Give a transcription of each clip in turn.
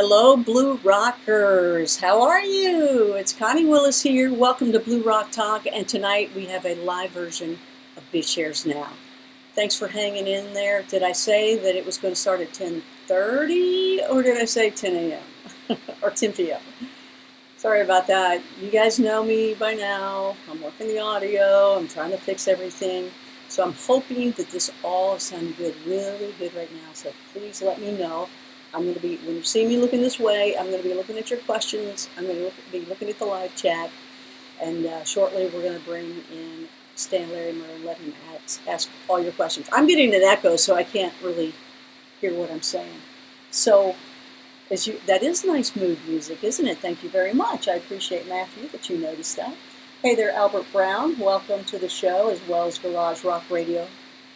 Hello, Blue Rockers. How are you? It's Connie Willis here. Welcome to Blue Rock Talk, and tonight we have a live version of BitShares Now. Thanks for hanging in there. Did I say that it was going to start at 10:30, or did I say 10 a.m. or 10 p.m.? Sorry about that. You guys know me by now. I'm working the audio. I'm trying to fix everything. So I'm hoping that this all is sounding good, really good right now. So please let me know. I'm going to be, when you see me looking this way, I'm going to be looking at your questions. I'm going to be looking at the live chat. And shortly we're going to bring in Stan Larimer and let him ask all your questions. I'm getting an echo, so I can't really hear what I'm saying. So that is nice mood music, isn't it? Thank you very much. I appreciate, Matthew, that you noticed that. Hey there, Albert Brown. Welcome to the show, as well as Garage Rock Radio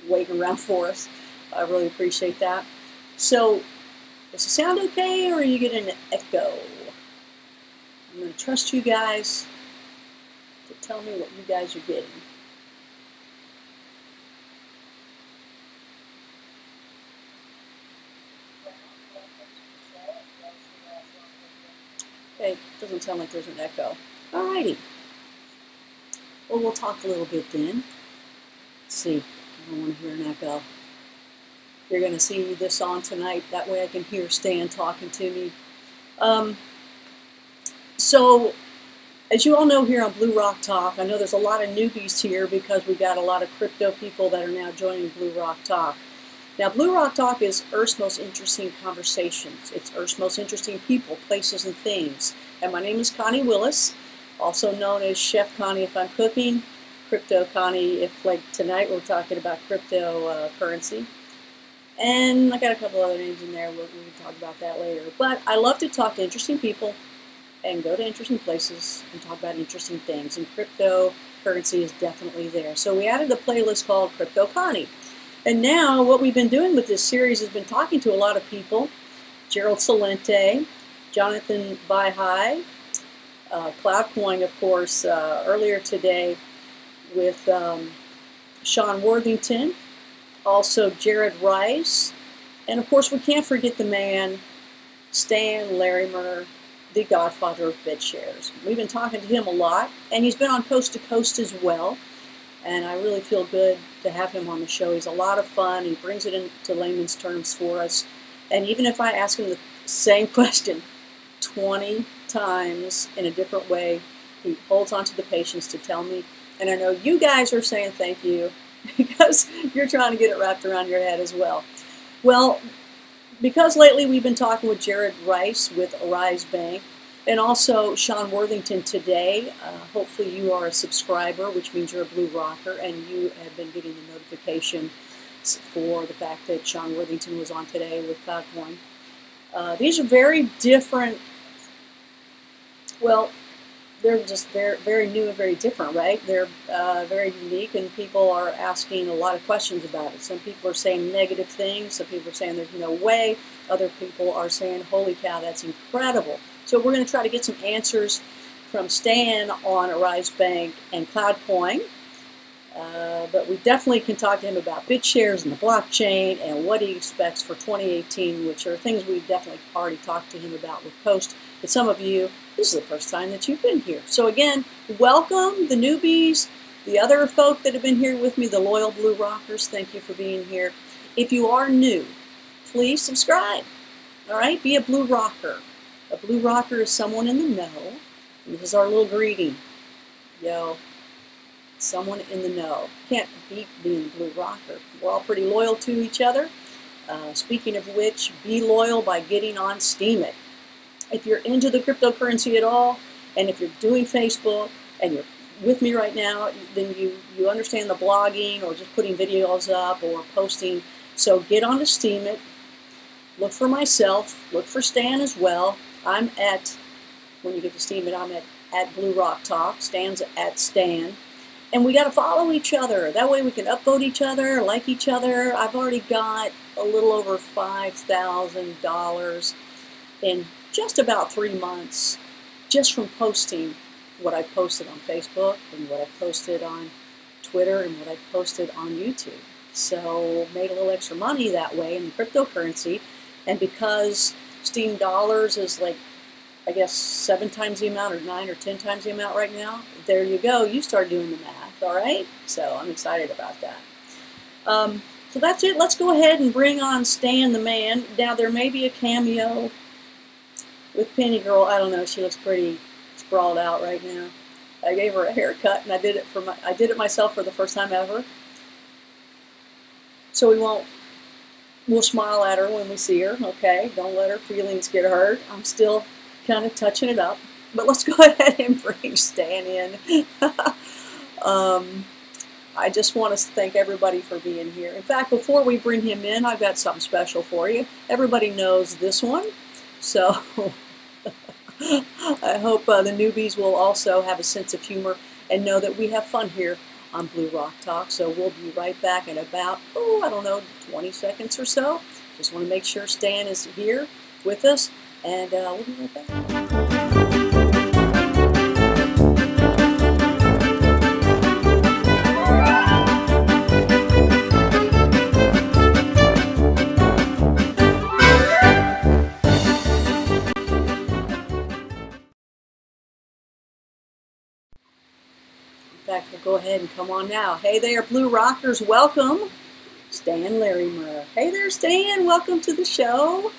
waiting around for us. I really appreciate that. So, does it sound okay, or are you getting an echo? I'm going to trust you guys to tell me what you guys are getting. Okay, doesn't sound like there's an echo. Alrighty. Well, we'll talk a little bit then. Let's see. I don't want to hear an echo. You're going to see this on tonight. That way I can hear Stan talking to me. So, as you all know here on Blue Rock Talk, I know there's a lot of newbies here because we got a lot of crypto people that are now joining Blue Rock Talk. Now, Blue Rock Talk is Earth's most interesting conversations. It's Earth's most interesting people, places, and things. And my name is Connie Willis, also known as Chef Connie if I'm cooking, Crypto Connie if, like tonight, we're talking about cryptocurrency. And I got a couple other names in there. We can talk about that later. But I love to talk to interesting people and go to interesting places and talk about interesting things. And cryptocurrency is definitely there. So we added a playlist called Crypto Connie. And now what we've been doing with this series has been talking to a lot of people. Gerald Salente, Jonathan Baihai, Cloudcoin, of course, earlier today with Sean Worthington. Also Jared Rice, and of course we can't forget the man, Stan Larimer, the Godfather of BitShares. We've been talking to him a lot, and he's been on Coast to Coast as well, and I really feel good to have him on the show. He's a lot of fun. He brings it into layman's terms for us, and even if I ask him the same question 20 times in a different way, he holds on to the patience to tell me, and I know you guys are saying thank you, because you're trying to get it wrapped around your head as well. Well, because lately we've been talking with Jared Rice with Arise Bank, and also Sean Worthington today. Hopefully you are a subscriber, which means you're a Blue Rocker, and you have been getting the notification for the fact that Sean Worthington was on today with Cloudcoin. These are very different, well, they're just very new and very different, right? They're very unique, and people are asking a lot of questions about it. Some people are saying negative things. Some people are saying there's no way. Other people are saying, holy cow, that's incredible. So we're going to try to get some answers from Stan on Arise Bank and Cloudcoin. But we definitely can talk to him about BitShares and the blockchain and what he expects for 2018, which are things we've definitely already talked to him about with Coast. But some of you, this is the first time that you've been here. So again, welcome the newbies, the other folk that have been here with me, the loyal Blue Rockers. Thank you for being here. If you are new, please subscribe. All right, be a Blue Rocker. A Blue Rocker is someone in the know. And this is our little greeting. Yo. Someone in the know. Can't beat being a Blue Rocker. We're all pretty loyal to each other. Speaking of which, be loyal by getting on Steemit. If you're into the cryptocurrency at all, and if you're doing Facebook, and you're with me right now, then you understand the blogging, or just putting videos up, or posting. So get on to Steemit. look for myself, look for Stan as well. I'm at, when you get to Steven, I'm at Blue Rock Talk. Stan's at Stan. And we got to follow each other. That way we can upvote each other, like each other. I've already got a little over $5,000 in just about 3 months, just from posting what I posted on Facebook and what I posted on Twitter and what I posted on YouTube. So made a little extra money that way in the cryptocurrency. And because Steam dollars is like, I guess 7 times the amount or 9 or 10 times the amount right now, there you go. You start doing the math, all right? So I'm excited about that. So that's it. Let's go ahead and bring on Stan the man. Now there may be a cameo with Penny Girl. I don't know. She looks pretty sprawled out right now. I gave her a haircut, and I did it myself for the first time ever. So we'll smile at her when we see her. Okay, don't let her feelings get hurt. I'm still kind of touching it up, but let's go ahead and bring Stan in. I just want to thank everybody for being here. In fact, before we bring him in, I've got something special for you. Everybody knows this one, so I hope the newbies will also have a sense of humor and know that we have fun here on Blue Rock Talk. So we'll be right back in about, I don't know, 20 seconds or so. Just want to make sure Stan is here with us, and we'll be right back. In fact, we'll go ahead and come on now. Hey there, Blue Rockers. Welcome, Stan Larimer. Hey there, Stan. Welcome to the show.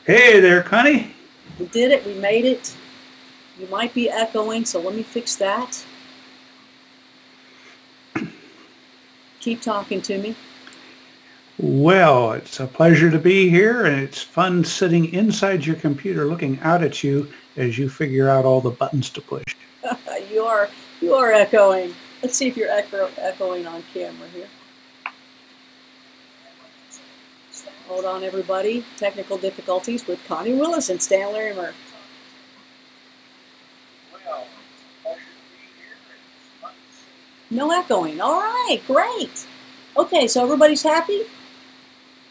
Hey there, Connie. We did it. We made it. You might be echoing, so let me fix that. Keep talking to me. Well, it's a pleasure to be here, and it's fun sitting inside your computer looking out at you as you figure out all the buttons to push. You are echoing. Let's see if you're echoing on camera here. Hold on, everybody. Technical difficulties with Connie Willis and Stan Larimer. No echoing. All right, great. Okay, so everybody's happy?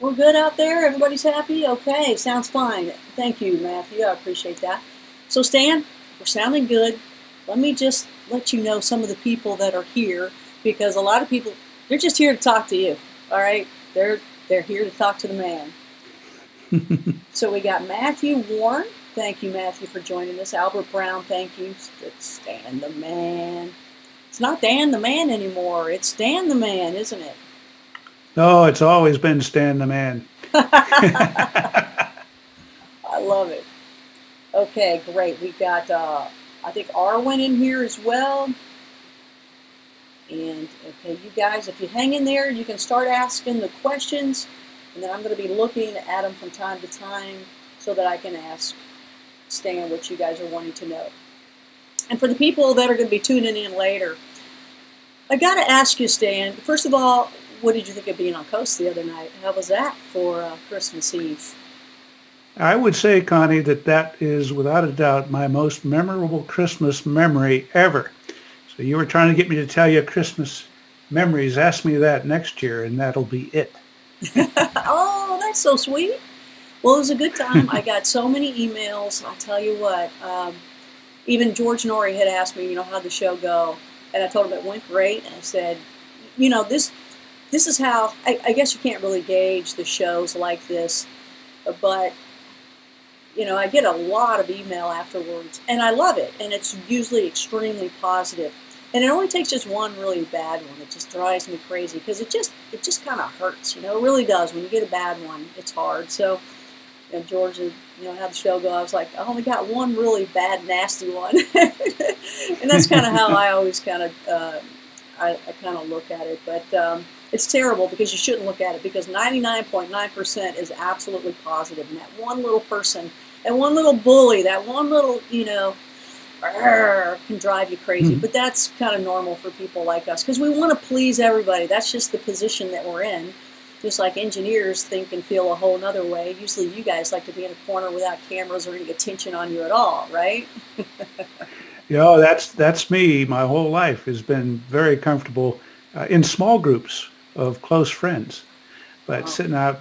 We're good out there? Everybody's happy? Okay, sounds fine. Thank you, Matthew. I appreciate that. So, Stan, we're sounding good. Let me just let you know some of the people that are here, because a lot of people, they're just here to talk to you, all right? They're here to talk to the man. So we got Matthew Warren. Thank you, Matthew, for joining us. Albert Brown, thank you. It's Stan the man. It's not Dan the man anymore. It's Stan the man, isn't it? No, it's always been Stan the man. I love it. Okay, great. We got, I think Arwen in here as well. And, okay, you guys, if you hang in there, you can start asking the questions. And then I'm going to be looking at them from time to time so that I can ask Stan what you guys are wanting to know. And for the people that are going to be tuning in later, I got to ask you, Stan, first of all, what did you think of being on Coast the other night? How was that for Christmas Eve? I would say, Connie, that is without a doubt my most memorable Christmas memory ever. So you were trying to get me to tell you Christmas memories. Ask me that next year, and that'll be it. Oh, that's so sweet. Well, it was a good time. I got so many emails. I tell you what, even George Norrie had asked me, how'd the show go? And I told him it went great. And I said, this is how, I guess you can't really gauge the shows like this, but, I get a lot of email afterwards, and I love it. And it's usually extremely positive. And it only takes just one really bad one. It just drives me crazy because it just kind of hurts, It really does. When you get a bad one, it's hard. So, George, how'd the show go? I was like, I only got one really bad, nasty one. And that's kind of how I always kind of, I kind of look at it. But it's terrible because you shouldn't look at it, because 99.9% is absolutely positive. And that one little person, that one little bully, that one little, can drive you crazy. But that's kind of normal for people like us because we want to please everybody. That's just the position that we're in. just like engineers think and feel a whole nother way. Usually you guys like to be in a corner without cameras or any attention on you at all, right? That's me. My whole life has been very comfortable in small groups of close friends. But sitting out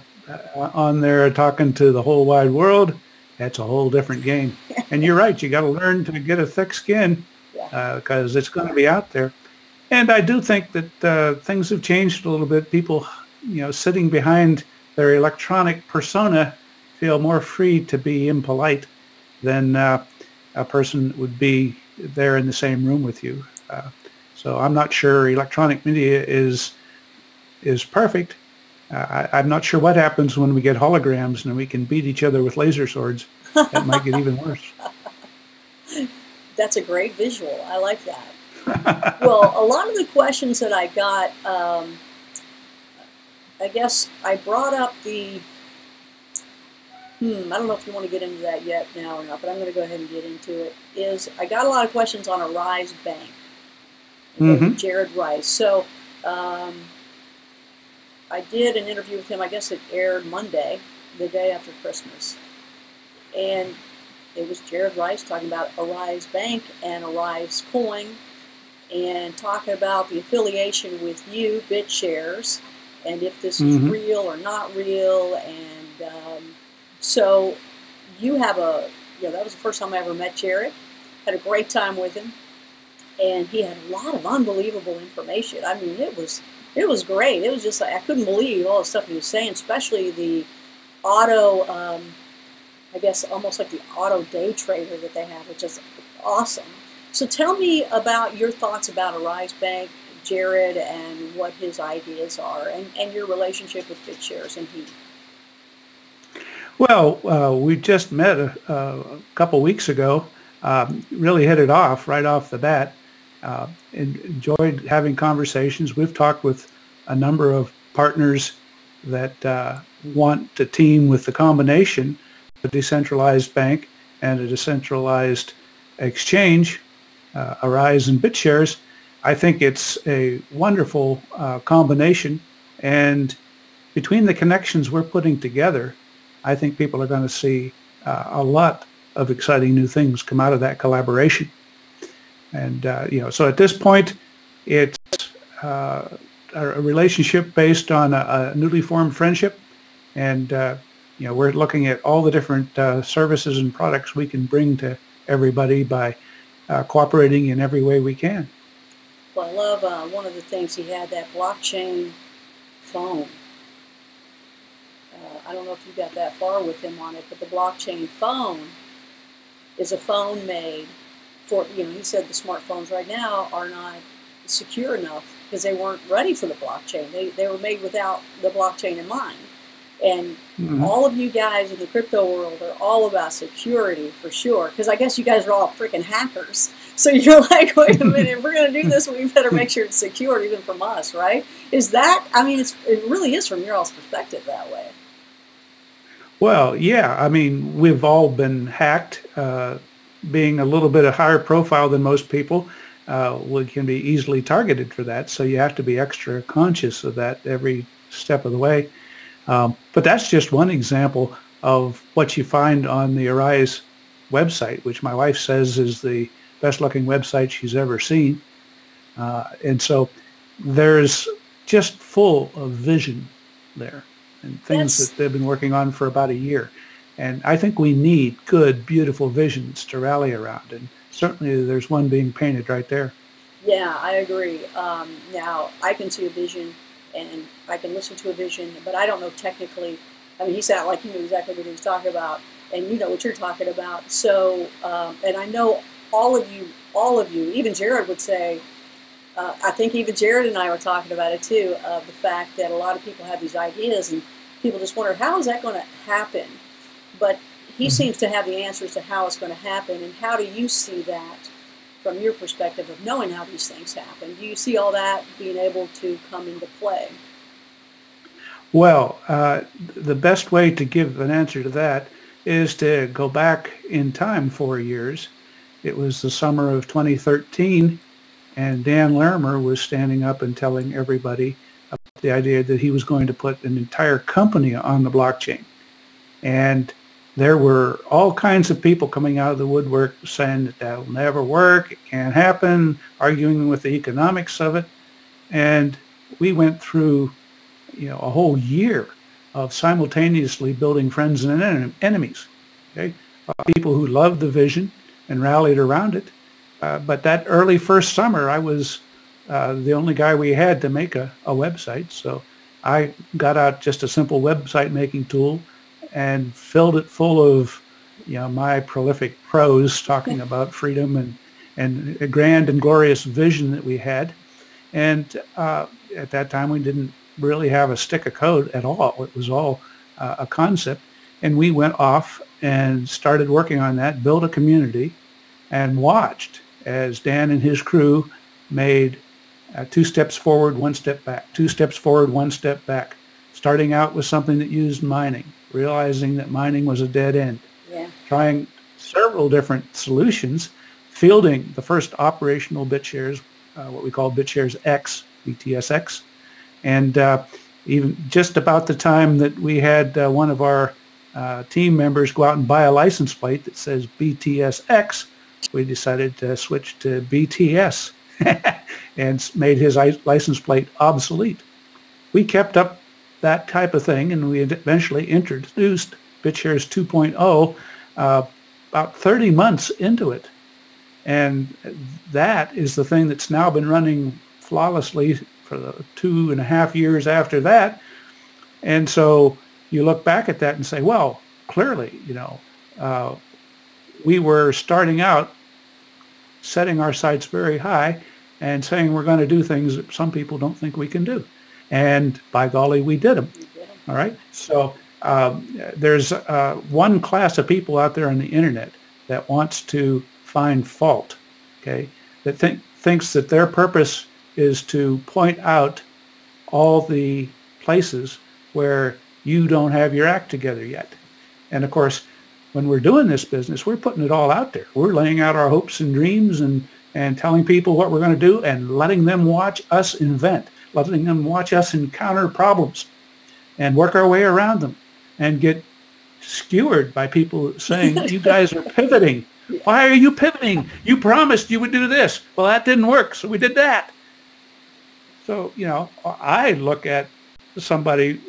on there talking to the whole wide world, that's a whole different game. And you're right. You got to learn to get a thick skin because it's going to be out there. And I do think that things have changed a little bit. People, sitting behind their electronic persona feel more free to be impolite than a person would be there in the same room with you. So I'm not sure electronic media is perfect. I'm not sure what happens when we get holograms and we can beat each other with laser swords. That might get even worse. That's a great visual. I like that. Well, a lot of the questions that I got, I guess I brought up the, I don't know if you want to get into that yet now or not, but I'm going to go ahead and get into it, is I got a lot of questions on Arise Bank, Jared Rice. So I did an interview with him. I guess it aired Monday, the day after Christmas. And it was Jared Rice talking about Arise Bank and Arise Coin and talking about the affiliation with you, BitShares, and if this is real or not real. And so you have that was the first time I ever met Jared. Had a great time with him. And he had a lot of unbelievable information. I mean, it was great. It was just like, I couldn't believe all the stuff he was saying, especially the auto, I guess almost like the auto day trader that they have, which is awesome. So tell me about your thoughts about Arise Bank, Jared, and what his ideas are, and your relationship with BitShares and he. Well, we just met a couple weeks ago, really hit it off right off the bat. Enjoyed having conversations. We've talked with a number of partners that want to team with the combination of a decentralized bank and a decentralized exchange, Arise and BitShares. I think it's a wonderful combination, and between the connections we're putting together, I think people are going to see a lot of exciting new things come out of that collaboration. And, so at this point, it's a relationship based on a newly formed friendship. And, we're looking at all the different services and products we can bring to everybody by cooperating in every way we can. Well, I love one of the things he had, that blockchain phone. I don't know if you got that far with him on it, but the blockchain phone is a phone made for, he said the smartphones right now are not secure enough because they weren't ready for the blockchain. They were made without the blockchain in mind. And all of you guys in the crypto world are all about security for sure, because I guess you guys are all freaking hackers. So you're like, wait a minute, if we're going to do this, we better make sure it's secured even from us, right? Is that, I mean, it really is from your all's perspective that way. Well, yeah, I mean, we've all been hacked. Being a little bit of higher profile than most people, we can be easily targeted for that. So you have to be extra conscious of that every step of the way. But that's just one example of what you find on the Arise website, which my wife says is the best looking website she's ever seen. And so there's just full of vision there and things that they've been working on for about a year. And I think we need good, beautiful visions to rally around. And certainly there's one being painted right there. Yeah, I agree. Now, I can see a vision and I can listen to a vision, but I don't know technically. I mean, he sounded like he knew exactly what he was talking about, and you know what you're talking about. So, and I know all of you, even Jared would say, I think even Jared and I were talking about it too, of the fact that a lot of people have these ideas and people just wonder, how is that going to happen? But he seems to have the answers to how it's going to happen. And how do you see that from your perspective of knowing how these things happen? Do you see all that being able to come into play? Well, the best way to give an answer to that is to go back in time 4 years. It was the summer of 2013, and Dan Larimer was standing up and telling everybody about the idea that he was going to put an entire company on the blockchain. And there were all kinds of people coming out of the woodwork saying that that'll never work, it can't happen, arguing with the economics of it. And we went through, a whole year of simultaneously building friends and enemies. Okay, people who loved the vision and rallied around it. But that early first summer, I was the only guy we had to make a website. So I got out just a simple website making tool and filled it full of, my prolific prose talking about freedom and a grand and glorious vision that we had. And at that time, we didn't really have a stick of code at all. It was all a concept. And we went off and started working on that, built a community, and watched as Dan and his crew made 2 steps forward, 1 step back, 2 steps forward, 1 step back, starting out with something that used mining, realizing that mining was a dead end, trying several different solutions, fielding the first operational BitShares, what we call BitShares X, BTSX, and even just about the time that we had one of our team members go out and buy a license plate that says BTSX, we decided to switch to BTS and made his license plate obsolete. We kept up that type of thing, and we eventually introduced BitShares 2.0 about 30 months into it. And that is the thing that's now been running flawlessly for the 2.5 years after that. And so you look back at that and say, well, clearly, we were starting out setting our sights very high and saying we're going to do things that some people don't think we can do. And by golly, we did them. All right. So there's one class of people out there on the internet that wants to find fault, okay, that thinks that their purpose is to point out all the places where you don't have your act together yet. And of course, when we're doing this business, we're putting it all out there. We're laying out our hopes and dreams and telling people what we're going to do and letting them watch us invent, letting them watch us encounter problems and work our way around them and get skewered by people saying, you guys are pivoting. Why are you pivoting? You promised you would do this. Well, that didn't work, so we did that. So, I look at somebody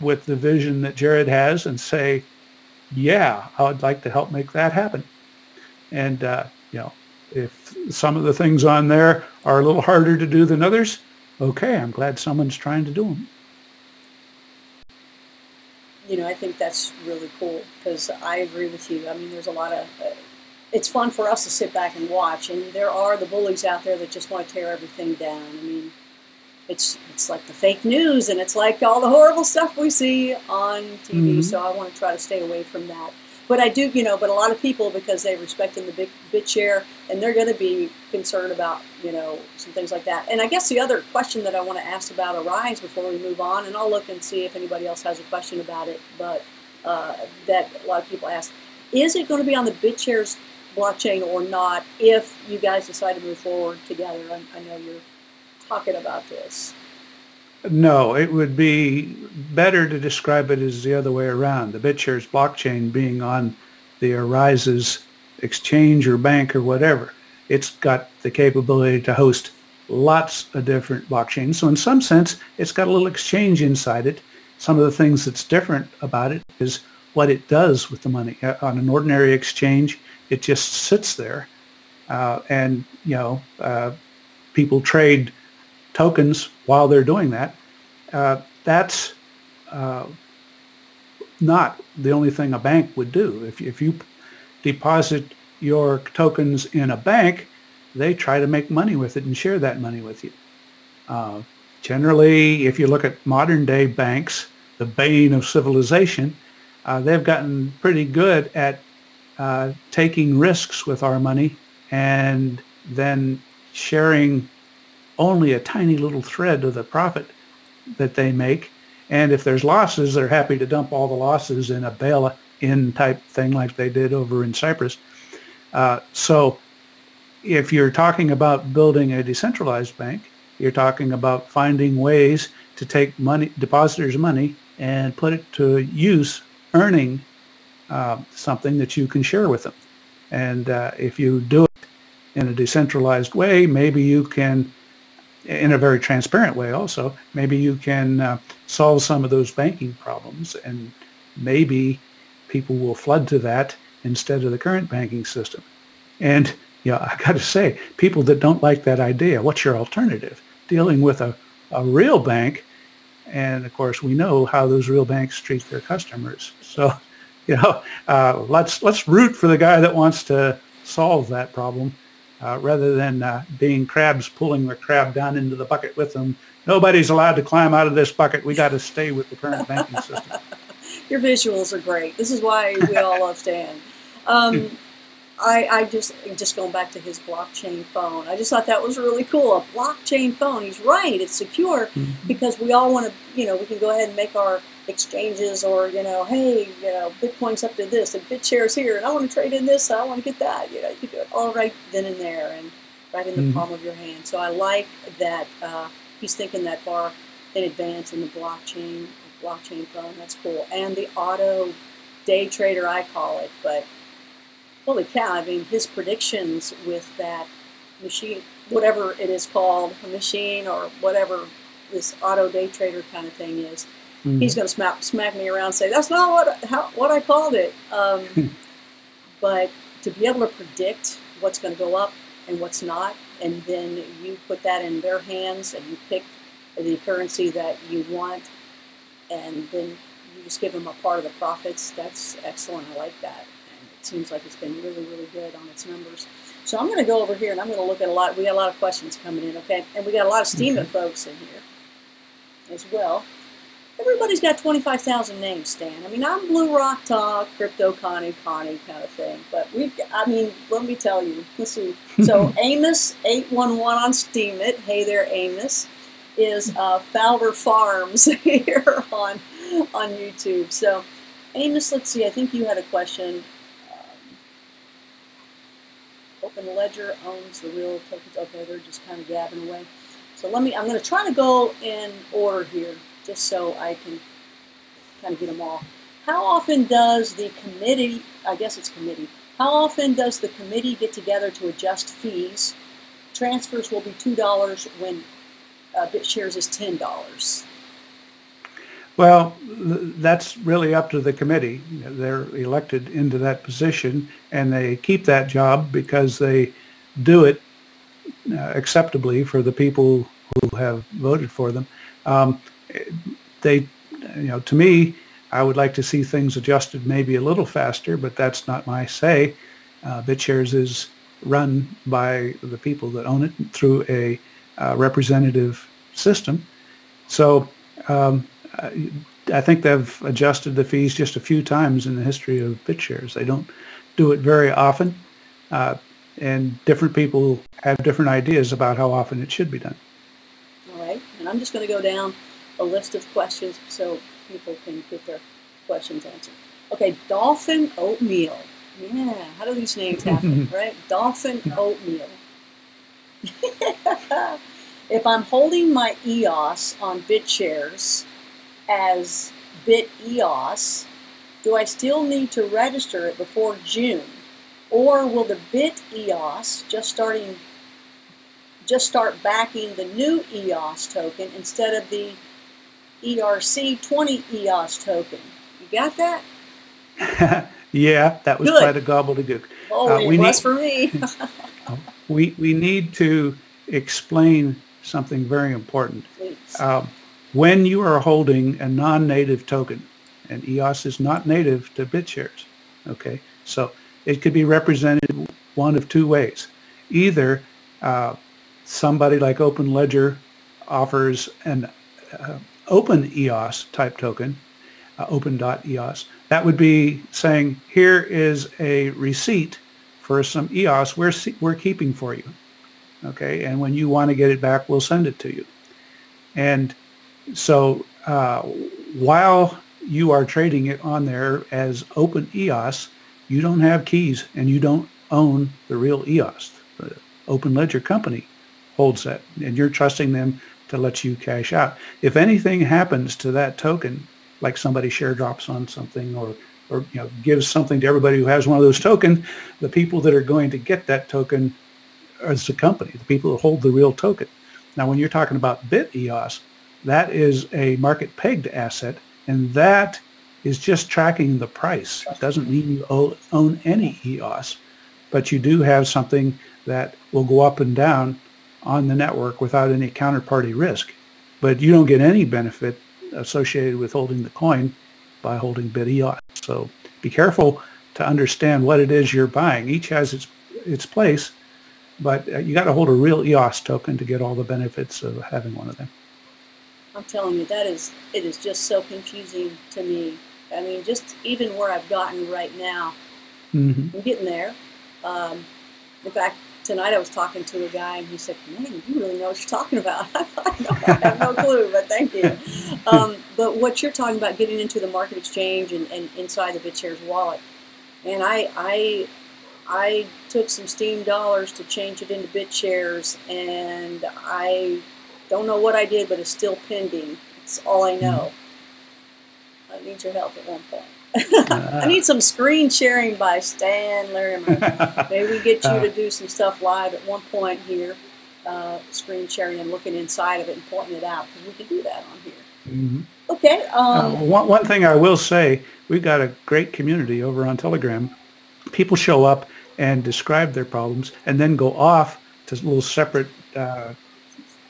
with the vision that Jared has and say, yeah, I would like to help make that happen. And, if some of the things on there are a little harder to do than others, okay, I'm glad someone's trying to do them. I think that's really cool because I agree with you. I mean, there's a lot of, it's fun for us to sit back and watch, and there are the bullies out there that just want to tear everything down. I mean, it's like the fake news, and it's like all the horrible stuff we see on TV, so I want to try to stay away from that. But I do, but a lot of people, because they respect in the BitShare, and they're going to be concerned about, some things like that. And I guess the other question that I want to ask about Arise before we move on, and I'll look and see if anybody else has a question about it, but that a lot of people ask, is it going to be on the BitShares blockchain or not if you guys decide to move forward together? I know you're talking about this. No, it would be better to describe it as the other way around. The BitShares blockchain being on the Arise's exchange or bank or whatever. It's got the capability to host lots of different blockchains. So in some sense, it's got a little exchange inside it. Some of the things that's different about it is what it does with the money. On an ordinary exchange, it just sits there. And people trade tokens while they're doing that. That's not the only thing a bank would do. If you deposit your tokens in a bank, they try to make money with it and share that money with you. Generally, if you look at modern day banks, the bane of civilization, they've gotten pretty good at taking risks with our money and then sharing only a tiny little thread of the profit that they make. And if there's losses, they're happy to dump all the losses in a bail-in type thing like they did over in Cyprus. So if you're talking about building a decentralized bank, you're talking about finding ways to to take money, depositors' money, and put it to use, earning something that you can share with them. And if you do it in a decentralized way, maybe you can, in a very transparent way also, maybe you can solve some of those banking problems, and maybe people will flood to that instead of the current banking system. And I got to say, people that don't like that idea, what's your alternative? Dealing with a real bank, and of course we know how those real banks treat their customers. So, let's root for the guy that wants to solve that problem, rather than being crabs pulling the crab down into the bucket with them. Nobody's allowed to climb out of this bucket. We got to stay with the current banking system. Your visuals are great. This is why we all love Stan. I just going back to his blockchain phone. I just thought that was really cool. A blockchain phone. He's right. It's secure because we all want to, we can go ahead and make our exchanges, or, hey, Bitcoin's up to this and BitShares here, and I want to trade in this, I want to get that. You can do it all right then and there, and right in the palm of your hand. So I like that he's thinking that far in advance in the blockchain phone. That's cool. And the auto day trader, I call it, but holy cow, I mean, his predictions with that machine, whatever it is called, a machine or whatever this auto day trader kind of thing is, he's going to smack me around and say, that's not what I called it. But to be able to predict what's going to go up and what's not, and then you put that in their hands and you pick the currency that you want, and then you just give them a part of the profits, that's excellent. I like that. It seems like it's been really, really good on its numbers. So I'm going to go over here and I'm going to look at we got a lot of questions coming in, okay? And we got a lot of Steemit folks in here as well. Everybody's got 25,000 names, Stan. I mean, I'm Blue Rock Talk, Crypto Connie kind of thing. But let me tell you. Let's see. So Amos811 on Steemit, hey there, Amos, is Fowler Farms here on YouTube. So Amos, let's see. I think you had a question. Open Ledger owns the real tokens. Okay, they're just kind of gabbing away. So I'm going to try to go in order here, just so I can kind of get them all. How often does the committee, how often does the committee get together to adjust fees? Transfers will be $2 when BitShares is $10. Well, that's really up to the committee. They're elected into that position, and they keep that job because they do it acceptably for the people who have voted for them. To me, I would like to see things adjusted maybe a little faster, but that's not my say. BitShares is run by the people that own it through a representative system. So I think they've adjusted the fees just a few times in the history of BitShares. They don't do it very often, and different people have different ideas about how often it should be done. All right, and I'm just going to go down a list of questions so people can get their questions answered. Okay, Dolphin Oatmeal. Yeah, how do these names happen, right? Dolphin Oatmeal. If I'm holding my EOS on BitShares as BitEOS, do I still need to register it before June? Or will the BitEOS just start backing the new EOS token instead of the ERC20 EOS token? You got that? Yeah, that was quite a gobbledygook. Oh, it was for me. we need to explain something very important. When you are holding a non-native token, and EOS is not native to BitShares, okay, so it could be represented one of two ways. Either somebody like Open Ledger offers an open EOS type token, open.eos. That would be saying, here is a receipt for some EOS we're keeping for you. Okay, and when you want to get it back, we'll send it to you. And so while you are trading it on there as open EOS, you don't have keys and you don't own the real EOS. The Open Ledger company holds that, and you're trusting them to let you cash out. If anything happens to that token, like somebody share drops on something or gives something to everybody who has one of those tokens, the people that are going to get that token is the company, the people that hold the real token. Now, when you're talking about BitEOS, that is a market pegged asset, and that is just tracking the price. It doesn't mean you own any EOS, but you do have something that will go up and down on the network without any counterparty risk. But you don't get any benefit associated with holding the coin by holding BitEOS. So be careful to understand what it is you're buying. Each has its place, but you got to hold a real EOS token to get all the benefits of having one of them. I'm telling you, it is just so confusing to me. I mean, just even where I've gotten right now, I'm getting there. In fact, tonight I was talking to a guy, and he said, "Man, you really know what you're talking about." I have no clue, but thank you. But what you're talking about, getting into the market exchange and inside the BitShares wallet, and I took some Steam dollars to change it into BitShares, and I don't know what I did, but it's still pending. It's all I know. I need your help at one point. I need some screen sharing by Stan Larimer. Maybe we get you to do some stuff live at one point here, screen sharing and looking inside of it and pointing it out, because we can do that on here. Okay. One thing I will say, we've got a great community over on Telegram. People show up and describe their problems and then go off to little separate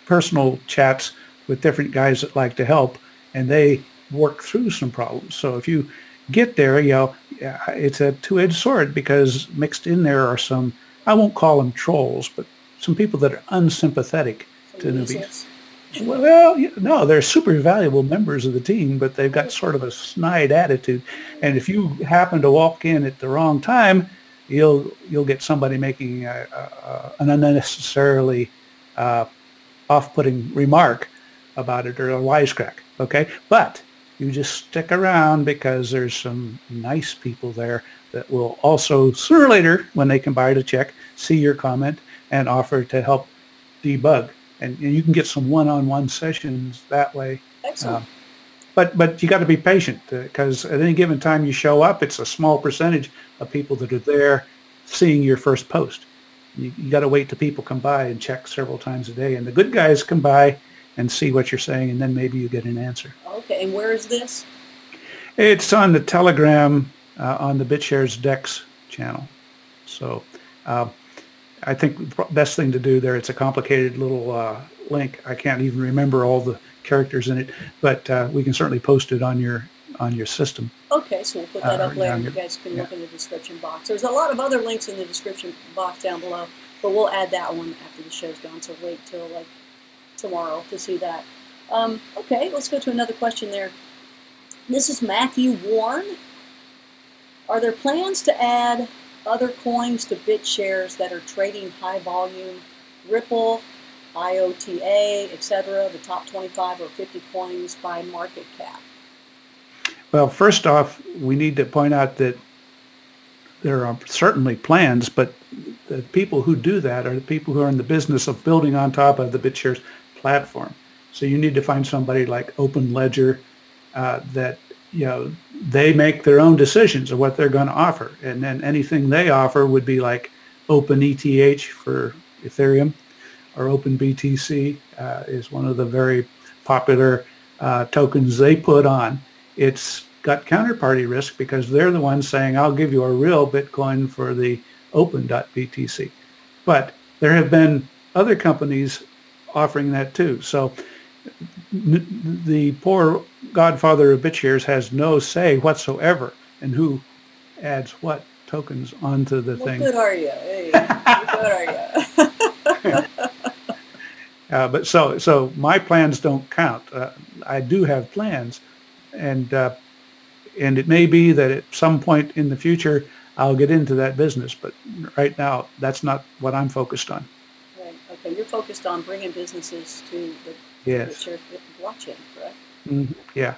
personal chats with different guys that like to help, and they work through some problems. So if you get there, it's a two-edged sword, because mixed in there are some, I won't call them trolls, but some people that are unsympathetic to newbies. Well, no, they're super valuable members of the team, but they've got sort of a snide attitude. And if you happen to walk in at the wrong time, you'll get somebody making an unnecessarily off-putting remark about it, or a wisecrack. Okay, but you just stick around, because there's some nice people there that will also, sooner or later, when they can buy the check, see your comment and offer to help debug. And you can get some one-on-one sessions that way. Excellent. But you got to be patient, because at any given time you show up, it's a small percentage of people that are there seeing your first post. You got to wait till people come by and check several times a day. And the good guys come by and see what you're saying, and then maybe you get an answer. Okay, and where is this? It's on the Telegram, on the BitShares Dex channel. So I think the best thing to do there, it's a complicated little link. I can't even remember all the characters in it, but we can certainly post it on your system. Okay, so we'll put that up later. You guys can look in the description box. There's a lot of other links in the description box down below, but we'll add that one after the show's done, so wait till like tomorrow to see that. Okay, let's go to another question there. This is Matthew Warren. Are there plans to add other coins to BitShares that are trading high volume? Ripple, IOTA, etc., the top 25 or 50 coins by market cap? Well, first off, we need to point out that there are certainly plans, but the people who do that are the people who are in the business of building on top of the BitShares platform. So you need to find somebody like Open Ledger that, they make their own decisions of what they're going to offer. And then anything they offer would be like OpenETH for Ethereum, or OpenBTC is one of the very popular tokens they put on. It's got counterparty risk, because they're the ones saying, I'll give you a real Bitcoin for the open.btc. But there have been other companies offering that too. So the poor Godfather of BitShares has no say whatsoever in who adds what tokens onto the thing. Good are you? Hey, good are you? But so my plans don't count. I do have plans, and it may be that at some point in the future I'll get into that business, but right now that's not what I'm focused on. Right. Okay, you're focused on bringing businesses to the BitShares blockchain, correct? Yeah.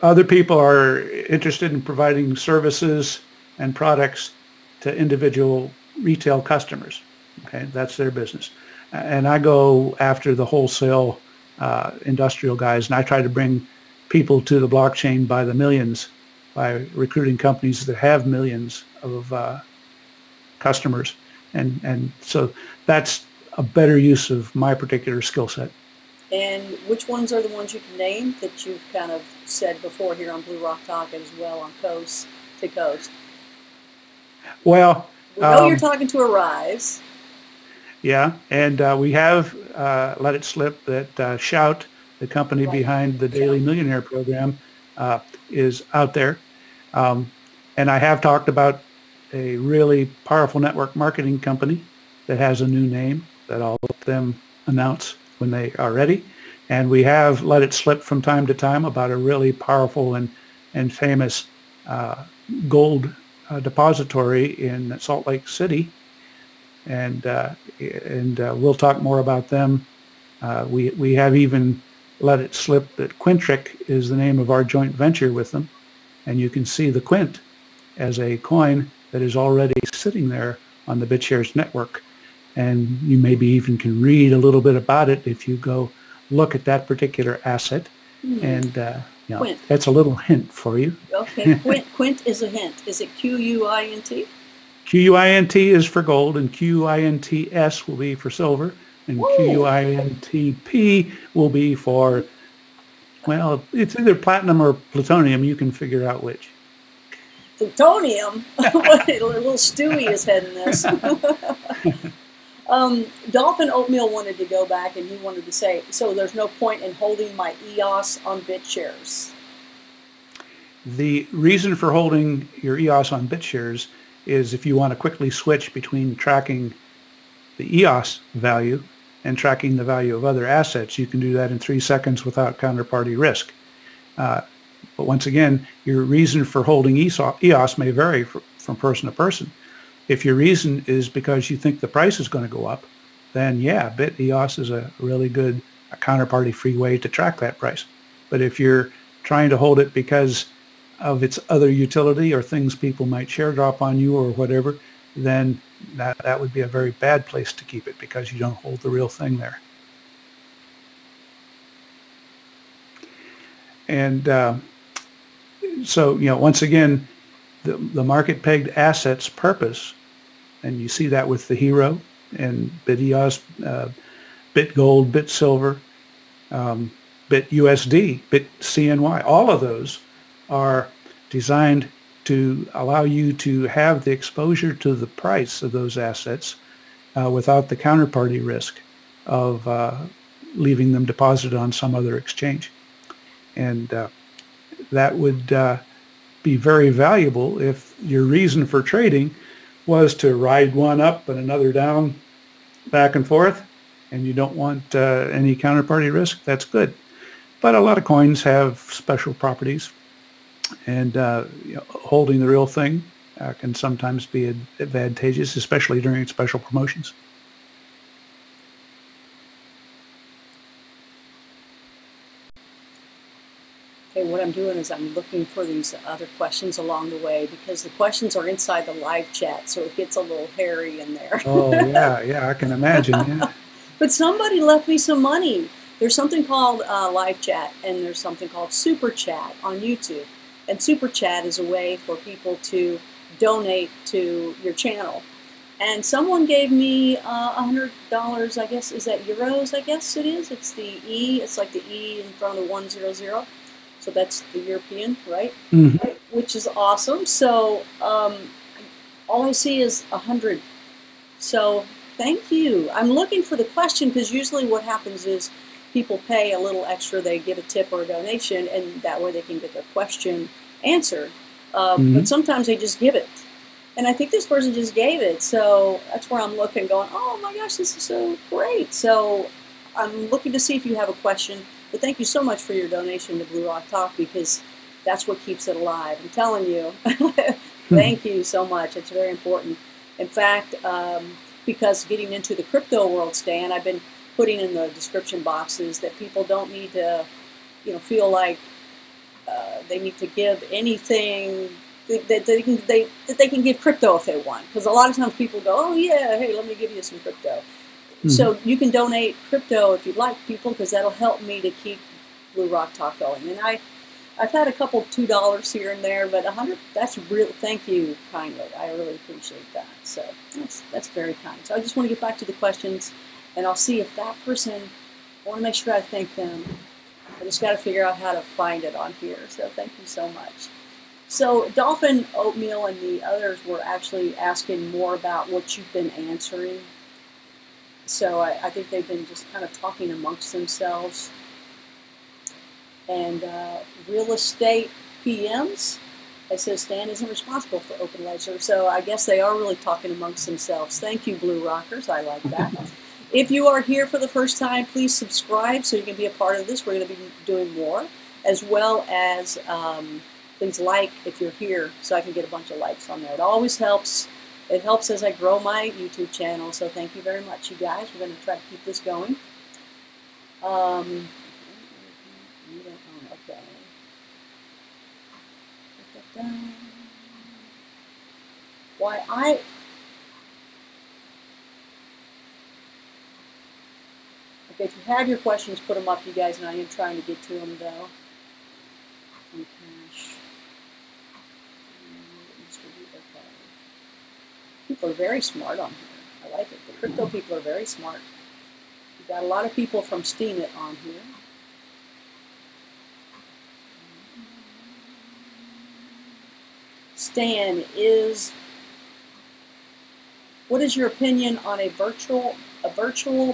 Other people are interested in providing services and products to individual retail customers. Okay, that's their business. And I go after the wholesale industrial guys, and I try to bring people to the blockchain by the millions by recruiting companies that have millions of customers. And so that's a better use of my particular skill set. And which ones are the ones you can name that you've kind of said before here on Blue Rock Talk as well on Coast to Coast? Well, we know you're talking to Arise. Yeah, and we have let it slip that Shout, the company behind the Daily Millionaire program, is out there. And I have talked about a really powerful network marketing company that has a new name that I'll let them announce when they are ready. And we have let it slip from time to time about a really powerful and famous gold depository in Salt Lake City. And we'll talk more about them. We have even let it slip that Quintric is the name of our joint venture with them. And you can see the Quint as a coin that is already sitting there on the BitShares network. And you maybe even can read a little bit about it if you go look at that particular asset. And that's a little hint for you. Okay, Quint is a hint. Is it Quint? QUINT is for gold, and QUINTS will be for silver, and QUINTP will be for, well, it's either platinum or plutonium. You can figure out which. Plutonium? What a little Stewie is heading this. Dolphin Oatmeal wanted to go back, and he wanted to say, so there's no point in holding my EOS on BitShares. The reason for holding your EOS on BitShares is if you want to quickly switch between tracking the EOS value and tracking the value of other assets, you can do that in 3 seconds without counterparty risk. But once again, your reason for holding EOS may vary from person to person. If your reason is because you think the price is going to go up, then yeah, BitEOS is a really good counterparty-free way to track that price. But if you're trying to hold it because of its other utility or things people might share drop on you or whatever, then that would be a very bad place to keep it because you don't hold the real thing there. And so, once again, the market pegged assets purpose, and you see that with the Hero and BitEOS, BitGold, BitSilver, BitUSD, BitCNY, all of those are designed to allow you to have the exposure to the price of those assets without the counterparty risk of leaving them deposited on some other exchange. And that would be very valuable if your reason for trading was to ride one up and another down back and forth, and you don't want any counterparty risk. That's good. But a lot of coins have special properties, and holding the real thing can sometimes be advantageous, especially during special promotions. Okay, what I'm doing is I'm looking for these other questions along the way because the questions are inside the live chat, so it gets a little hairy in there. Oh, yeah, I can imagine, yeah. But somebody left me some money. There's something called live chat, and there's something called super chat on YouTube. And super chat is a way for people to donate to your channel. And someone gave me $100, I guess. Is that euros? I guess it is. It's the E. It's like the E in front of the 100. So that's the European, right? Mm-hmm. Right? Which is awesome. So all I see is 100. So thank you. I'm looking for the question because usually what happens is people pay a little extra. They give a tip or a donation, and that way they can get their question answered. But sometimes they just give it. And I think this person just gave it. So that's where I'm looking, going, oh my gosh, this is so great. So I'm looking to see if you have a question. But thank you so much for your donation to Blue Rock Talk because that's what keeps it alive. I'm telling you. Thank you so much. It's very important. In fact, because getting into the crypto world, Stan, I've been putting in the description boxes that people don't need to, feel like they need to give anything that they can give crypto if they want. Because a lot of times people go, oh yeah, hey, let me give you some crypto. So you can donate crypto if you'd like, people, because that'll help me to keep Blue Rock Talk going. And I've had a couple $2 here and there, but 100, that's real. Thank you kindly. I really appreciate that. So that's very kind. So I just want to get back to the questions, and I'll see if that person, I want to make sure I thank them. I just got to figure out how to find it on here. So thank you so much. So Dolphin, Oatmeal, and the others were actually asking more about what you've been answering. So I think they've been just kind of talking amongst themselves. And real estate PMs, it says Stan isn't responsible for Open Ledger. So I guess they are really talking amongst themselves. Thank you, Blue Rockers. I like that. If you are here for the first time, please subscribe so you can be a part of this. We're going to be doing more, as well as please like if you're here so I can get a bunch of likes on there. It always helps. It helps as I grow my YouTube channel, so thank you very much, you guys. We're going to try to keep this going. Okay. Okay, if you have your questions, put them up, you guys, and I am trying to get to them, though. People are very smart on here. I like it. The crypto people are very smart. We've got a lot of people from Steemit on here. Stan, what is your opinion on a virtual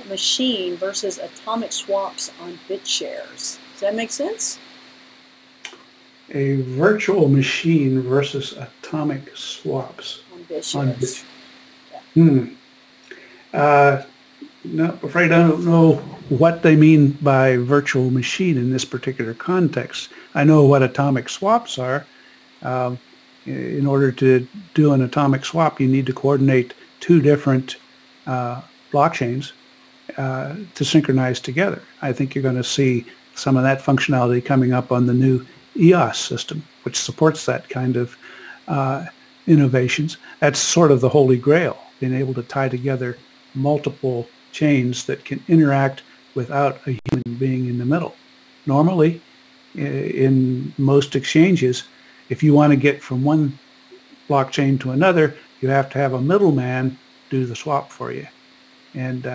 machine versus atomic swaps on BitShares? Does that make sense? A virtual machine versus atomic swaps. On BitShares. No, afraid I don't know what they mean by virtual machine in this particular context. I know what atomic swaps are. In order to do an atomic swap, you need to coordinate two different blockchains to synchronize together. I think you're going to see some of that functionality coming up on the new EOS system, which supports that kind of innovations. That's sort of the holy grail, being able to tie together multiple chains that can interact without a human being in the middle. Normally, in most exchanges, if you want to get from one blockchain to another, you have to have a middleman do the swap for you. And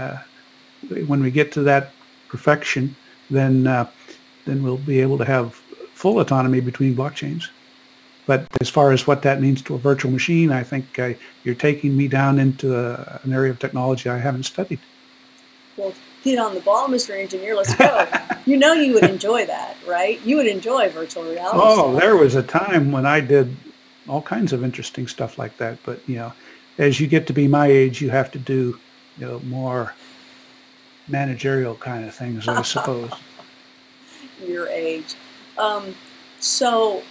when we get to that perfection, then we'll be able to have full autonomy between blockchains. But as far as what that means to a virtual machine, I think you're taking me down into an area of technology I haven't studied. Well, get on the ball, Mr. Engineer. Let's go. You know you would enjoy that, right? You would enjoy virtual reality. Oh, there was a time when I did all kinds of interesting stuff like that. But, as you get to be my age, you have to do, more managerial kind of things, I suppose. Your age. So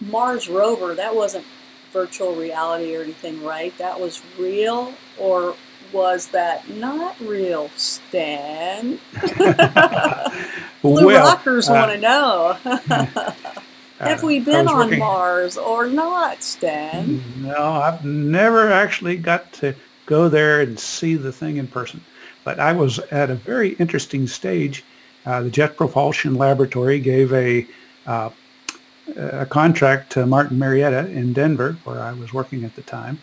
Mars rover, that wasn't virtual reality or anything, right? That was real, or was that not real, Stan? Blue Rockers want to know. Have we been on Mars or not, Stan? No, I've never actually got to go there and see the thing in person. But I was at a very interesting stage. The Jet Propulsion Laboratory gave a contract to Martin Marietta in Denver, where I was working at the time.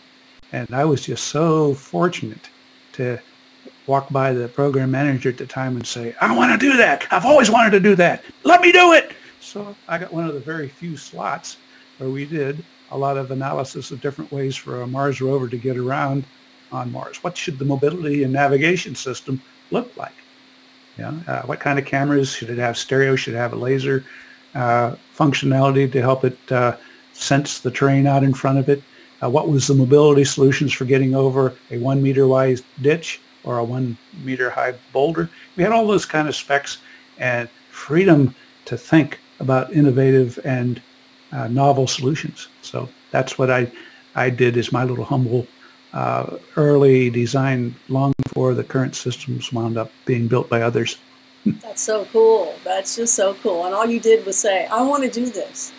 And I was just so fortunate to walk by the program manager at the time and say, I want to do that. I've always wanted to do that. Let me do it. So I got one of the very few slots where we did a lot of analysis of different ways for a Mars rover to get around on Mars. What should the mobility and navigation system look like? What kind of cameras? Should it have stereo? Should it have a laser functionality to help it sense the terrain out in front of it? What was the mobility solutions for getting over a 1 meter wide ditch or a 1 meter high boulder? We had all those kind of specs and freedom to think about innovative and novel solutions. So that's what I did as my little humble early design long before the current systems wound up being built by others. That's so cool. That's just so cool. And all you did was say, I want to do this.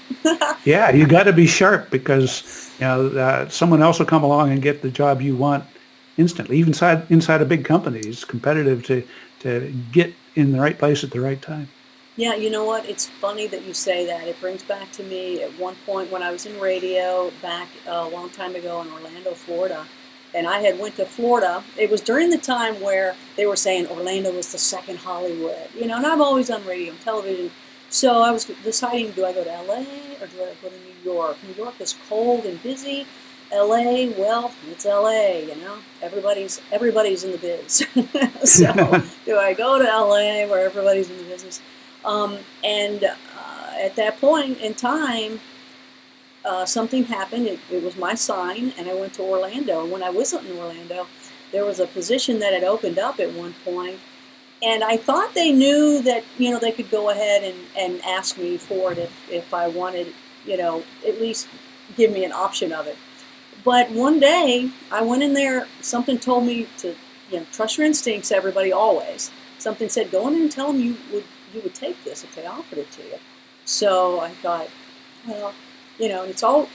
Yeah, you got to be sharp because someone else will come along and get the job you want instantly. Even inside a big company, it's competitive to get in the right place at the right time. Yeah, you know what? It's funny that you say that. It brings back to me at one point when I was in radio back a long time ago in Orlando, Florida. And I had went to Florida. It was during the time where they were saying Orlando was the second Hollywood. And I'm always on radio and television. So I was deciding, do I go to LA or do I go to New York? New York is cold and busy. LA, well, it's LA, Everybody's in the biz. So do I go to LA where everybody's in the business? At that point in time, something happened. It was my sign, and I went to Orlando. When I wasn't in Orlando, there was a position that had opened up at one point, and I thought they knew that they could go ahead and ask me for it if I wanted, at least give me an option of it. But one day I went in there. Something told me to trust your instincts. Everybody always. Something said go in and tell them you would take this if they offered it to you. So I thought, well, it's all.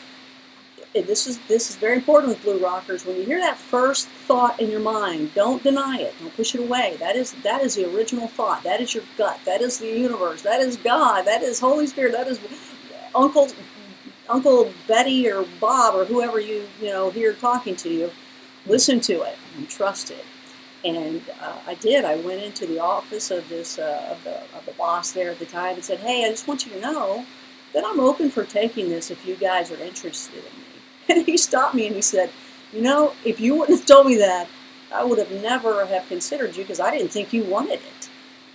This is very important with Blue Rockers. When you hear that first thought in your mind, don't deny it. Don't push it away. That is the original thought. That is your gut. That is the universe. That is God. That is Holy Spirit. That is Uncle Betty or Bob or whoever you hear talking to you. Listen to it and trust it. And I did. I went into the office of this of the boss there at the time and said, "Hey, I just want you to know that I'm open for taking this if you guys are interested in me." And he stopped me and he said, "If you wouldn't have told me that, I would have never have considered you because I didn't think you wanted it."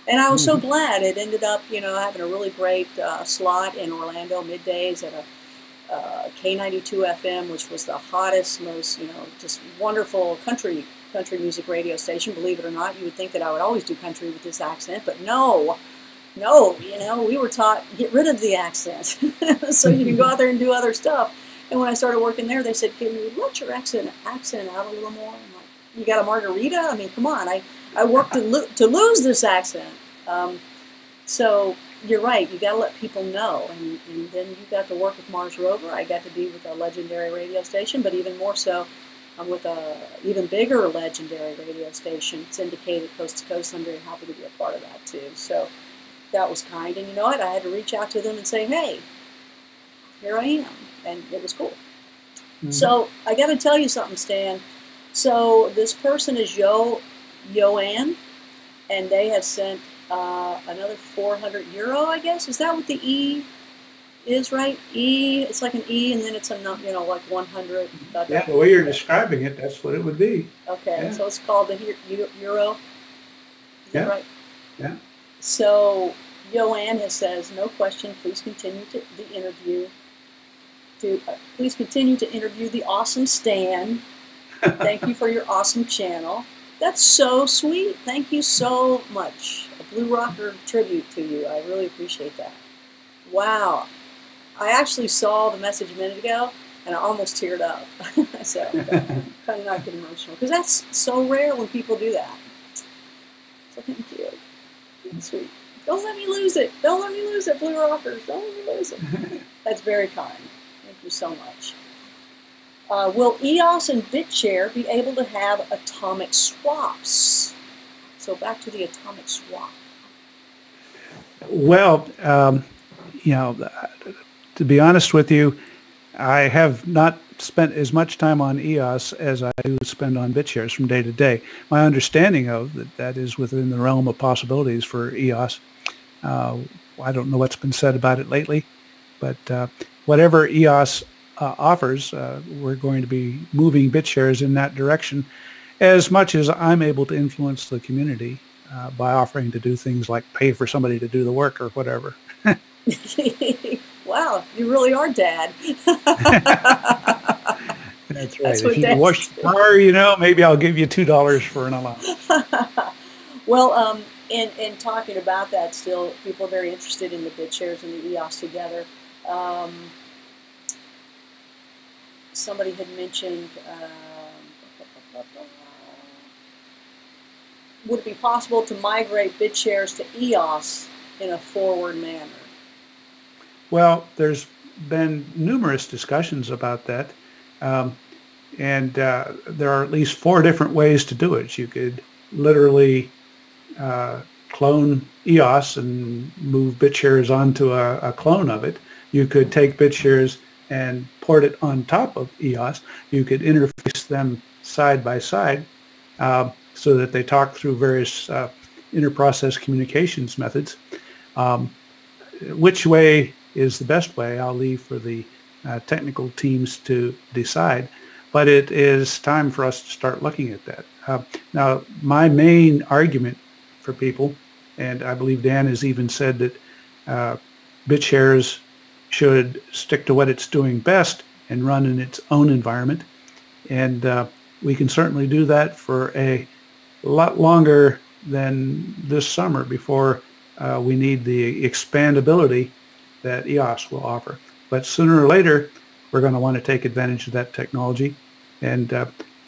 And I was so glad. It ended up, having a really great slot in Orlando middays at a K92 FM, which was the hottest, most, just wonderful country music radio station. Believe it or not, you would think that I would always do country with this accent, but no, we were taught get rid of the accent so you can go out there and do other stuff. And when I started working there, they said, "Can you let your accent out a little more?" I'm like, "You got a margarita? I mean, come on, I worked to lose this accent." So you're right. You got to let people know, and then you got to work with Mars Rover. I got to be with a legendary radio station, but even more so, I'm with a even bigger legendary radio station, syndicated coast to coast. I'm very happy to be a part of that too. So that was kind, and you know what? I had to reach out to them and say, "Hey, here I am," and it was cool. Mm-hmm. So I got to tell you something, Stan. So this person is Yoann, and they have sent another €400, I guess. Is that what the E is, right? E, it's like an E, and then it's a like 100. Yeah, the way you're describing it, that's what it would be. Okay, yeah. So it's called the Euro. Is that right? Yeah. So Yoann says, "No question. Please continue please continue to interview the awesome Stan. Thank you for your awesome channel." That's so sweet. Thank you so much. A Blue Rocker tribute to you. I really appreciate that. Wow. I actually saw the message a minute ago, and I almost teared up. So I'm kind of not getting emotional, because that's so rare when people do that. So thank you. That's sweet. Don't let me lose it. Don't let me lose it, Blue Rockers. Don't let me lose it. That's very kind. Thank you so much. Will EOS and BitShare be able to have atomic swaps? So back to the atomic swap. Well, to be honest with you, I have not spent as much time on EOS as I do spend on BitShares from day to day. My understanding of that is within the realm of possibilities for EOS. I don't know what's been said about it lately, but whatever EOS offers, we're going to be moving BitShares in that direction as much as I'm able to influence the community by offering to do things like pay for somebody to do the work or whatever. Wow, you really are Dad. That's right. If you wash the car, maybe I'll give you $2 for an allowance. Well, in talking about that, still, people are very interested in the BitShares and the EOS together. Somebody had mentioned, would it be possible to migrate BitShares to EOS in a forward manner? Well, there's been numerous discussions about that. And there are at least 4 different ways to do it. You could literally clone EOS and move BitShares onto a clone of it. You could take BitShares and port it on top of EOS. You could interface them side by side so that they talk through various inter-process communications methods. Which way is the best way, I'll leave for the technical teams to decide. But it is time for us to start looking at that. Now, my main argument for people, and I believe Dan has even said that BitShares should stick to what it's doing best and run in its own environment. And we can certainly do that for a lot longer than this summer before we need the expandability that EOS will offer. But sooner or later, we're going to want to take advantage of that technology, and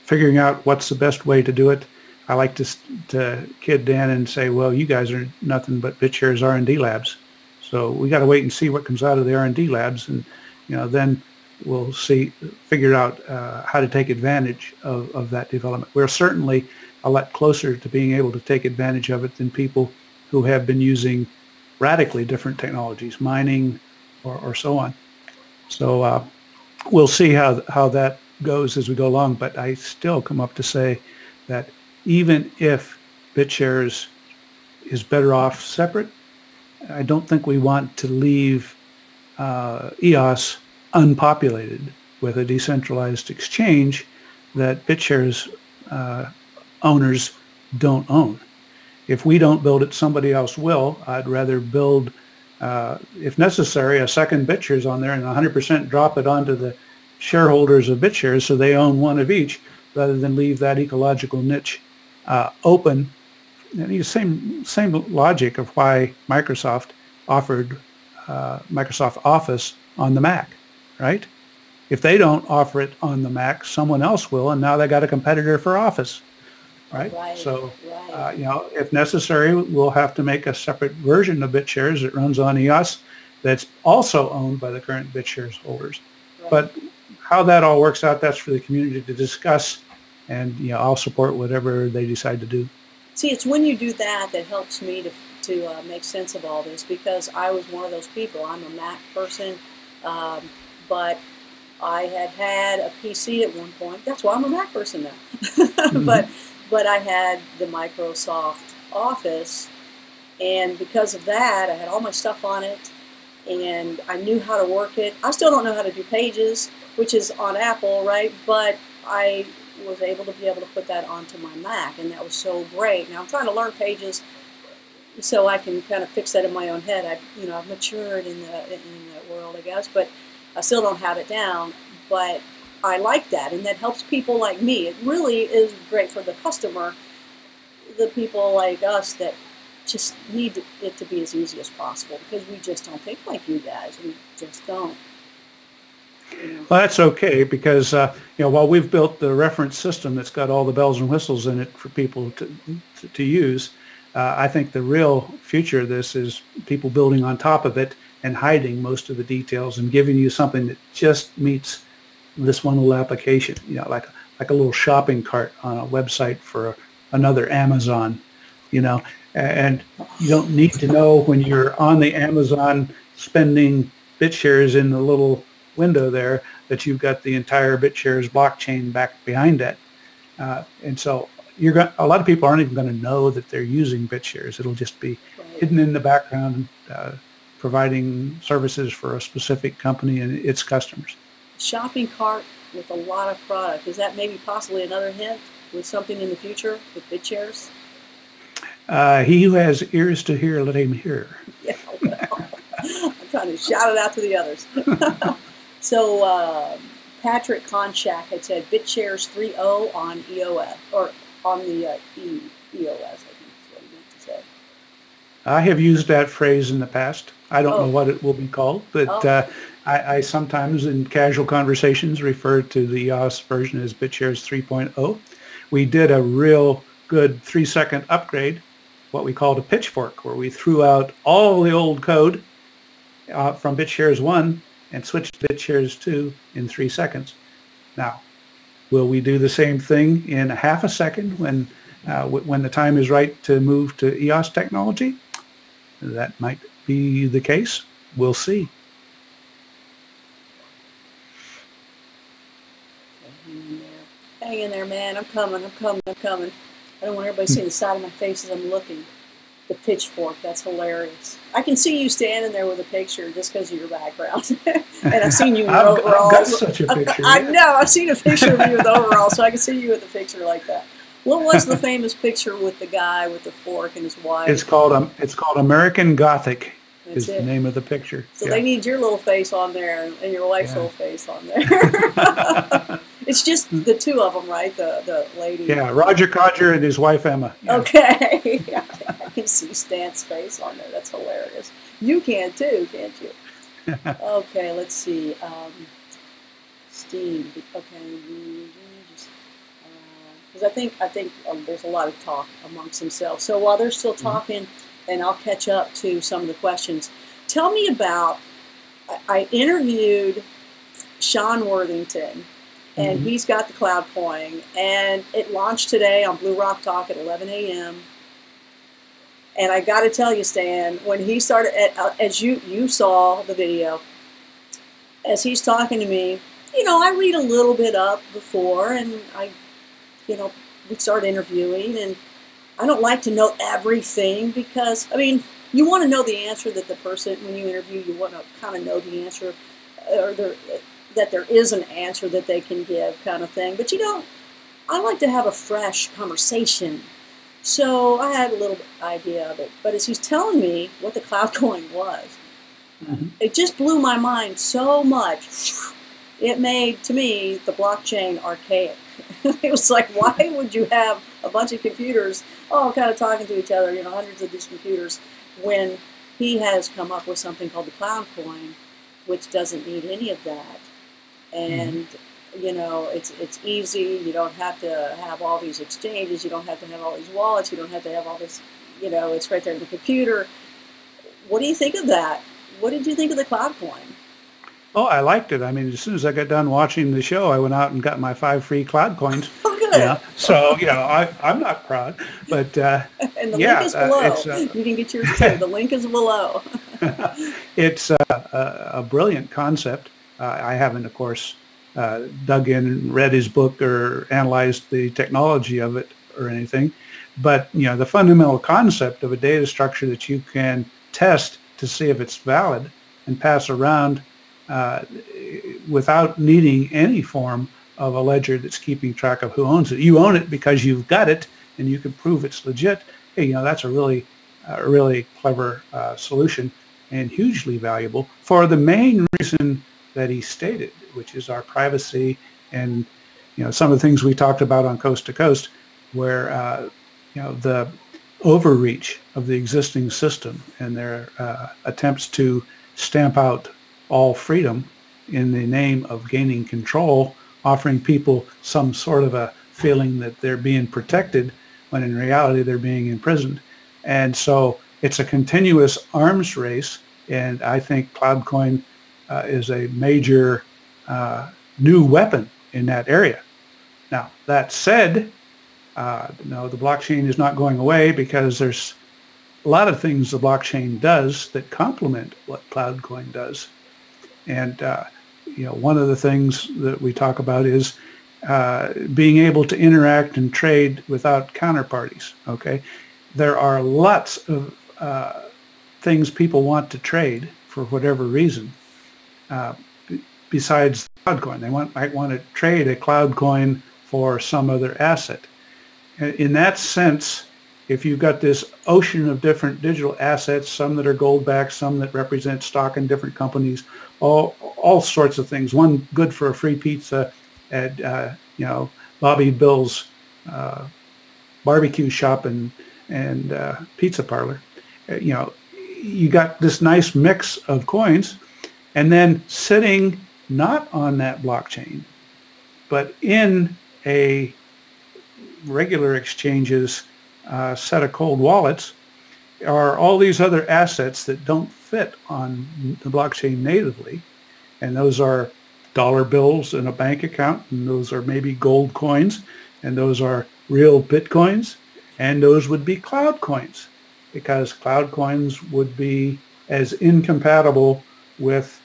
figuring out what's the best way to do it. I like to kid Dan and say, well, you guys are nothing but BitShares R&D labs. So we got to wait and see what comes out of the R&D labs, and then we'll figure out how to take advantage of that development. We're certainly a lot closer to being able to take advantage of it than people who have been using radically different technologies, mining or so on. So we'll see how that goes as we go along, but I still come up to say that even if BitShares is better off separate, I don't think we want to leave EOS unpopulated with a decentralized exchange that BitShares owners don't own. If we don't build it, somebody else will. I'd rather build, if necessary, a second BitShares on there and 100% drop it onto the shareholders of BitShares so they own one of each, rather than leave that ecological niche open. And the same logic of why Microsoft offered Microsoft Office on the Mac, right? If they don't offer it on the Mac, someone else will, and now they got a competitor for Office, right? So, if necessary, we'll have to make a separate version of BitShares that runs on EOS that's also owned by the current BitShares holders. Right. But how that all works out, that's for the community to discuss, and I'll support whatever they decide to do. See, it's when you do that that helps me to make sense of all this, because I was one of those people. I'm a Mac person, but I had a PC at one point. That's why I'm a Mac person now. Mm-hmm. But I had the Microsoft Office, and because of that, I had all my stuff on it, and I knew how to work it. I still don't know how to do Pages, which is on Apple, right? But I was able to put that onto my Mac, and that was so great. Now I'm trying to learn Pages so I can kind of fix that in my own head. I've matured in that world, I guess, but I still don't have it down. But I like that, and that helps people like me. It really is great for the customer, the people like us that just need it to be as easy as possible, because we just don't think like you guys. We just don't. Well, that's okay, because while we've built the reference system that's got all the bells and whistles in it for people to use, I think the real future of this is people building on top of it and hiding most of the details and giving you something that just meets this one little application, like a little shopping cart on a website for another Amazon, and you don't need to know when you're on the Amazon spending BitShares in the little window there that you've got the entire BitShares blockchain back behind it. And so a lot of people aren't even going to know that they're using BitShares. It'll just be hidden in the background, providing services for a specific company and its customers. Shopping cart with a lot of product. Is that maybe possibly another hint with something in the future with BitShares? He who has ears to hear, let him hear. Yeah, well, I'm trying to shout it out to the others. So Patrick Konchak had said BitShares 3.0 on EOS, or on the EOS, I think is what he meant to say. I have used that phrase in the past. I don't know what it will be called, but I sometimes in casual conversations refer to the EOS version as BitShares 3.0. We did a real good 3-second upgrade, what we called a pitchfork, where we threw out all the old code from BitShares 1 and switched to BitShares 2 in 3 seconds. Now, Will we do the same thing in a half a second when the time is right to move to EOS technology? That might be the case. We'll see. Hang in there, man. I'm coming. I don't want everybody seeing the side of my face as I'm looking. The pitchfork, that's hilarious. I can see you standing there with a picture just because of your background. And I've seen you in your overalls. I've got such a picture. I know. I've seen a picture of you with overalls, so I can see you with a picture like that. What was the famous picture with the guy with the fork and his wife? It's called American Gothic. Is the name of the picture. So they need your little face on there and your wife's little face on there. It's just the two of them, right? The lady. Yeah, Roger Codger and his wife Emma. Yeah. Okay. I can see Stan's face on there. That's hilarious. You can too, can't you? Okay, let's see. Steve. Okay. Because I think there's a lot of talk amongst themselves. So while they're still talking, and I'll catch up to some of the questions. Tell me about, I interviewed Sean Worthington, and he's got the Cloud Coin, and it launched today on Blue Rock Talk at 11 a.m. And I got to tell you, Stan, when he started, as you saw the video, as he's talking to me, I read a little bit up before, and we start interviewing, and I don't like to know everything because, you want to know the answer that the person, when you interview, you want to kind of know the answer, or that there is an answer that they can give kind of thing. But I like to have a fresh conversation. So I had a little idea of it. But as he's telling me what the Cloud Coin was, it just blew my mind so much. It made, to me, the blockchain archaic. It was like, why would you have a bunch of computers all kind of talking to each other, hundreds of these computers, when he has come up with something called the Cloud Coin, which doesn't need any of that. And, it's easy. You don't have to have all these exchanges. You don't have to have all these wallets. You don't have to have all this, it's right there in the computer. What do you think of that? What did you think of the Cloud Coin? Oh, I liked it. As soon as I got done watching the show, I went out and got my 5 free Cloud Coins. Oh, good. So, I'm not proud, but and the link is below. You can get yours too. The link is below. It's a brilliant concept. I haven't, of course, dug in and read his book or analyzed the technology of it or anything, but the fundamental concept of a data structure that you can test to see if it's valid and pass around without needing any form of a ledger that's keeping track of who owns it. You own it because you've got it, and you can prove it's legit. Hey, that's a really clever solution and hugely valuable for the main reason that he stated, which is our privacy and some of the things we talked about on Coast to Coast, where the overreach of the existing system and their attempts to stamp out all freedom in the name of gaining control, offering people some sort of a feeling that they're being protected when in reality they're being imprisoned. And so it's a continuous arms race, and I think CloudCoin is a major new weapon in that area. Now, that said, no, the blockchain is not going away because there's a lot of things the blockchain does that complement what CloudCoin does. And, one of the things that we talk about is being able to interact and trade without counterparties, okay? There are lots of things people want to trade for whatever reason besides CloudCoin. They might want to trade a CloudCoin for some other asset. In that sense, if you've got this ocean of different digital assets, some that are gold-backed, some that represent stock in different companies, all sorts of things. One good for a free pizza at Bobby Bill's barbecue shop and pizza parlor. You got this nice mix of coins, and then sitting not on that blockchain, but in a regular exchange's set of cold wallets are all these other assets that don't fit on the blockchain natively, and those are dollar bills in a bank account, and those are maybe gold coins, and those are real Bitcoins, and those would be cloud coins, because cloud coins would be as incompatible with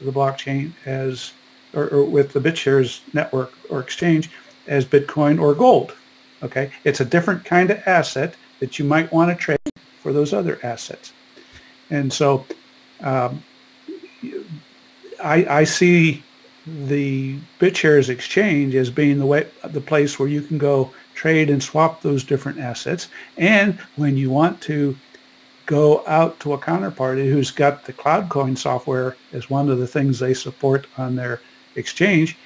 the blockchain as, or with the BitShares network or exchange as Bitcoin or gold. Okay, it's a different kind of asset that you might want to trade for those other assets. And so I see the BitShares exchange as being the place where you can go trade and swap those different assets. And when you want to go out to a counterparty who's got the CloudCoin software as one of the things they support on their exchange,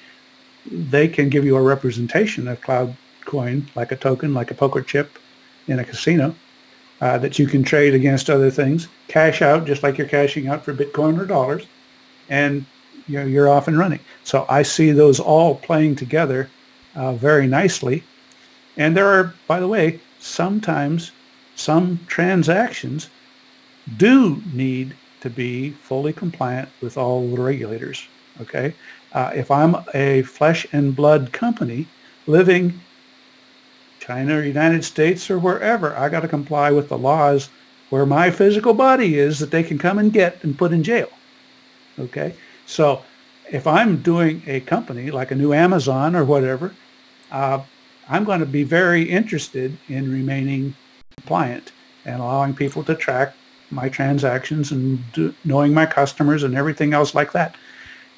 they can give you a representation of CloudCoin, like a token, like a poker chip in a casino, that you can trade against other things, cash out just like you're cashing out for Bitcoin or dollars, and you're off and running. So I see those all playing together very nicely. And there are, by the way, sometimes some transactions do need to be fully compliant with all the regulators. Okay, if I'm a flesh and blood company living China or United States or wherever, I got to comply with the laws where my physical body is that they can come and get and put in jail. Okay, so if I'm doing a company like a new Amazon or whatever, I'm going to be very interested in remaining compliant and allowing people to track my transactions and knowing my customers and everything else like that.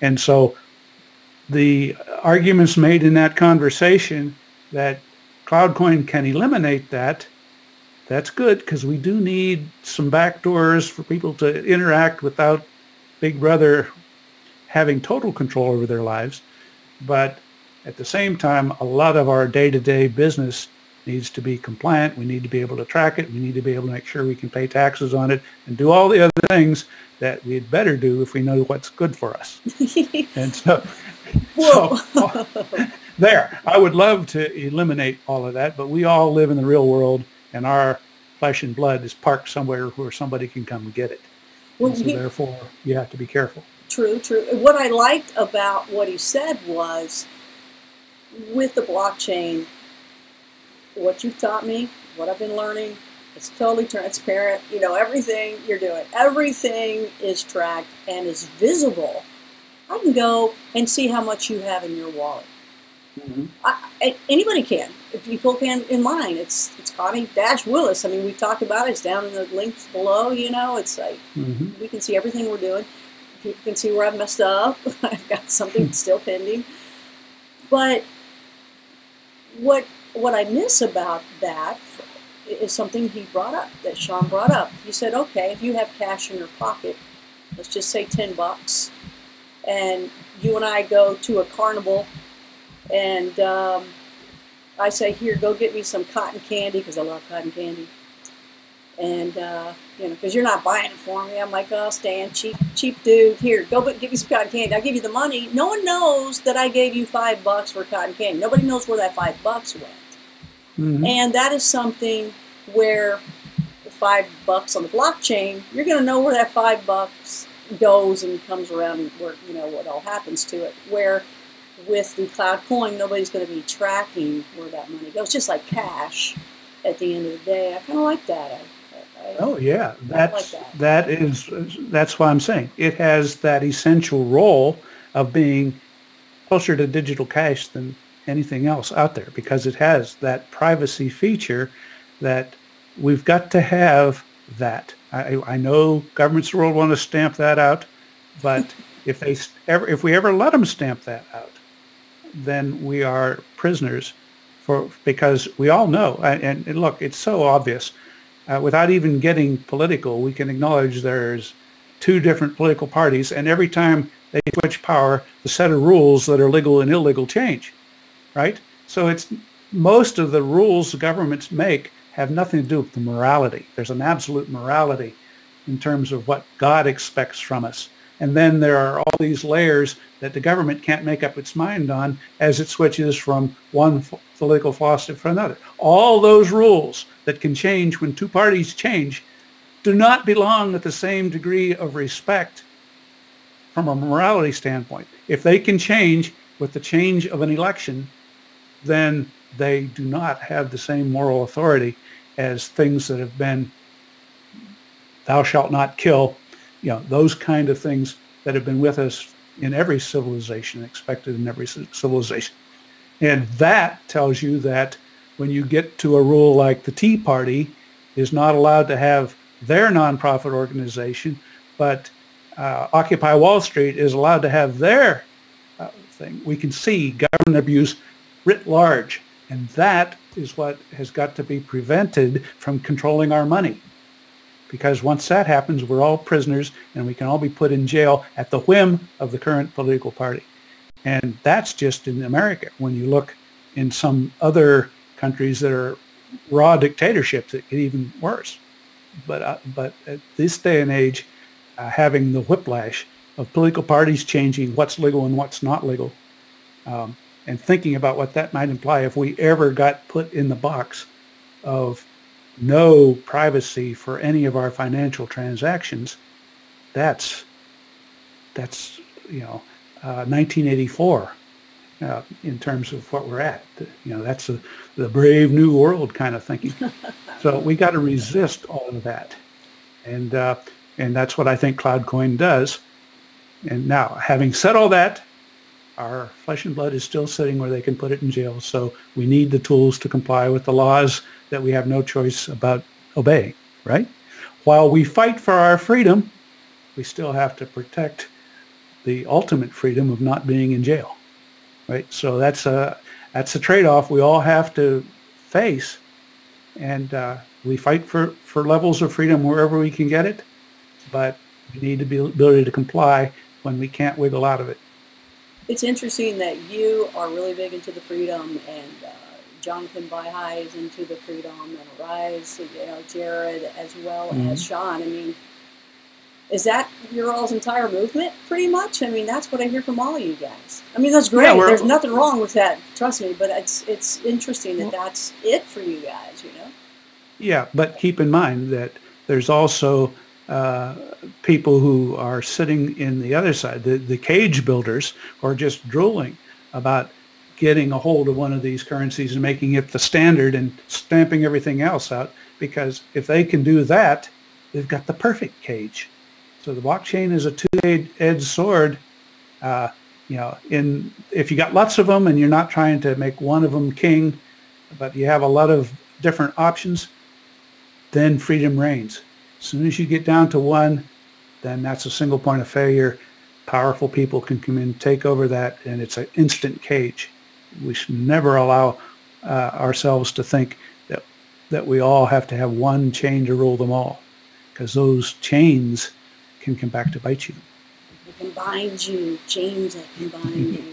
And so the arguments made in that conversation that CloudCoin can eliminate that, that's good, because we do need some backdoors for people to interact without Big Brother having total control over their lives. But at the same time, a lot of our day-to-day business needs to be compliant. We need to be able to track it. We need to be able to make sure we can pay taxes on it and do all the other things that we'd better do if we know what's good for us. And so there, I would love to eliminate all of that, but we all live in the real world, and our flesh and blood is parked somewhere where somebody can come and get it. Well, so therefore, you have to be careful. True. What I liked about what he said was, with the blockchain, what you've taught me, what I've been learning, it's totally transparent. Everything you're doing, everything is tracked and is visible. I can go and see how much you have in your wallet. Mm-hmm. Anybody can. If people can in mine, it's Connie-Willis. I mean, we've talked about it. It's down in the links below. It's like we can see everything we're doing. People can see where I've messed up. I've got something still pending. But what I miss about that is something he brought up, that Sean brought up. He said, okay, if you have cash in your pocket, let's just say $10, and you and I go to a carnival, and I say, here, go get me some cotton candy, because I love cotton candy. And, because you're not buying it for me. I'm like, oh, Stan, cheap dude. Here, go get me some cotton candy. I'll give you the money. No one knows that I gave you $5 for cotton candy. Nobody knows where that $5 went. Mm-hmm. And that is something where $5 on the blockchain, you're going to know where that $5 goes and comes around, and where, what all happens to it. Where with the cloud coin, nobody's going to be tracking where that money goes, just like cash at the end of the day. I kind of like that. Oh yeah, that's what I'm saying. It has that essential role of being closer to digital cash than anything else out there, because it has that privacy feature that we've got to have. That I know governments of the world want to stamp that out, but if we ever let them stamp that out, then we are prisoners, because we all know, and look, it's so obvious. Without even getting political, we can acknowledge there's two different political parties, and every time they switch power, the set of rules that are legal and illegal change, right? So it's most of the rules the governments make have nothing to do with the morality. There's an absolute morality in terms of what God expects from us. And then there are all these layers that the government can't make up its mind on as it switches from one political philosophy to another. All those rules that can change when two parties change do not belong with the same degree of respect from a morality standpoint. If they can change with the change of an election, then they do not have the same moral authority as things that have been, thou shalt not kill, those kind of things that have been with us in every civilization, expected in every civilization. And that tells you that when you get to a rule like the Tea Party is not allowed to have their nonprofit organization, but Occupy Wall Street is allowed to have their thing, we can see government abuse writ large. And that is what has got to be prevented from controlling our money. Because once that happens, we're all prisoners and we can all be put in jail at the whim of the current political party. And that's just in America. When you look in some other countries that are raw dictatorships, it get even worse. But at this day and age, having the whiplash of political parties changing what's legal and what's not legal, and thinking about what that might imply if we ever got put in the box of no privacy for any of our financial transactions, that's 1984 in terms of what we're at. That's the brave new world kind of thinking. So we got to resist all of that, and that's what I think CloudCoin does. And now, having said all that, our flesh and blood is still sitting where they can put it in jail. So we need the tools to comply with the laws that we have no choice about obeying, right? While we fight for our freedom, we still have to protect the ultimate freedom of not being in jail, right? So that's a trade-off we all have to face, and we fight for levels of freedom wherever we can get it, but we need the ability to comply when we can't wiggle out of it. It's interesting that you are really big into the freedom, and Jonathan Baihai is into the freedom, and Arise, Jared, as well as Sean. I mean, is that your all's entire movement, pretty much? I mean, that's what I hear from all of you guys. I mean, that's great. There's nothing wrong with that, trust me, but it's interesting that that's it for you guys, Yeah, but keep in mind that there's also people who are sitting in the other side, the cage builders, who are just drooling about getting a hold of one of these currencies and making it the standard and stamping everything else out, because if they can do that, they've got the perfect cage. So the blockchain is a two-edged sword. If you got lots of them and you're not trying to make one of them king, but you have a lot of different options, then freedom reigns. As soon as you get down to one, then that's a single point of failure. Powerful people can come in and take over that, and it's an instant cage. We should never allow ourselves to think that we all have to have one chain to rule them all, because those chains can come back to bite you. They can bind you, chains that can bind you.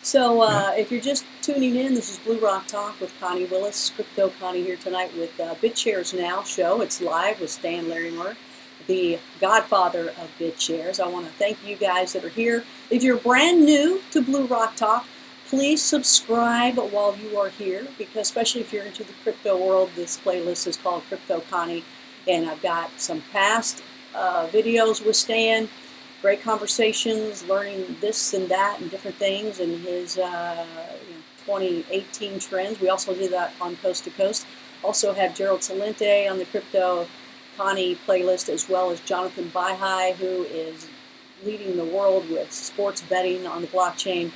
So if you're just tuning in, this is Blue Rock Talk with Connie Willis, Crypto Connie here tonight with BitShares Now show. It's live with Stan Larimer, the Godfather of BitShares. I want to thank you guys that are here. If you're brand new to Blue Rock Talk, please subscribe while you are here, because especially if you're into the crypto world, this playlist is called Crypto Connie, and I've got some past videos with Stan. Great conversations, learning this and that and different things, and his 2018 trends. We also did that on Coast to Coast. Also have Gerald Salente on the Crypto Connie playlist, as well as Jonathan Baihai, who is leading the world with sports betting on the blockchain,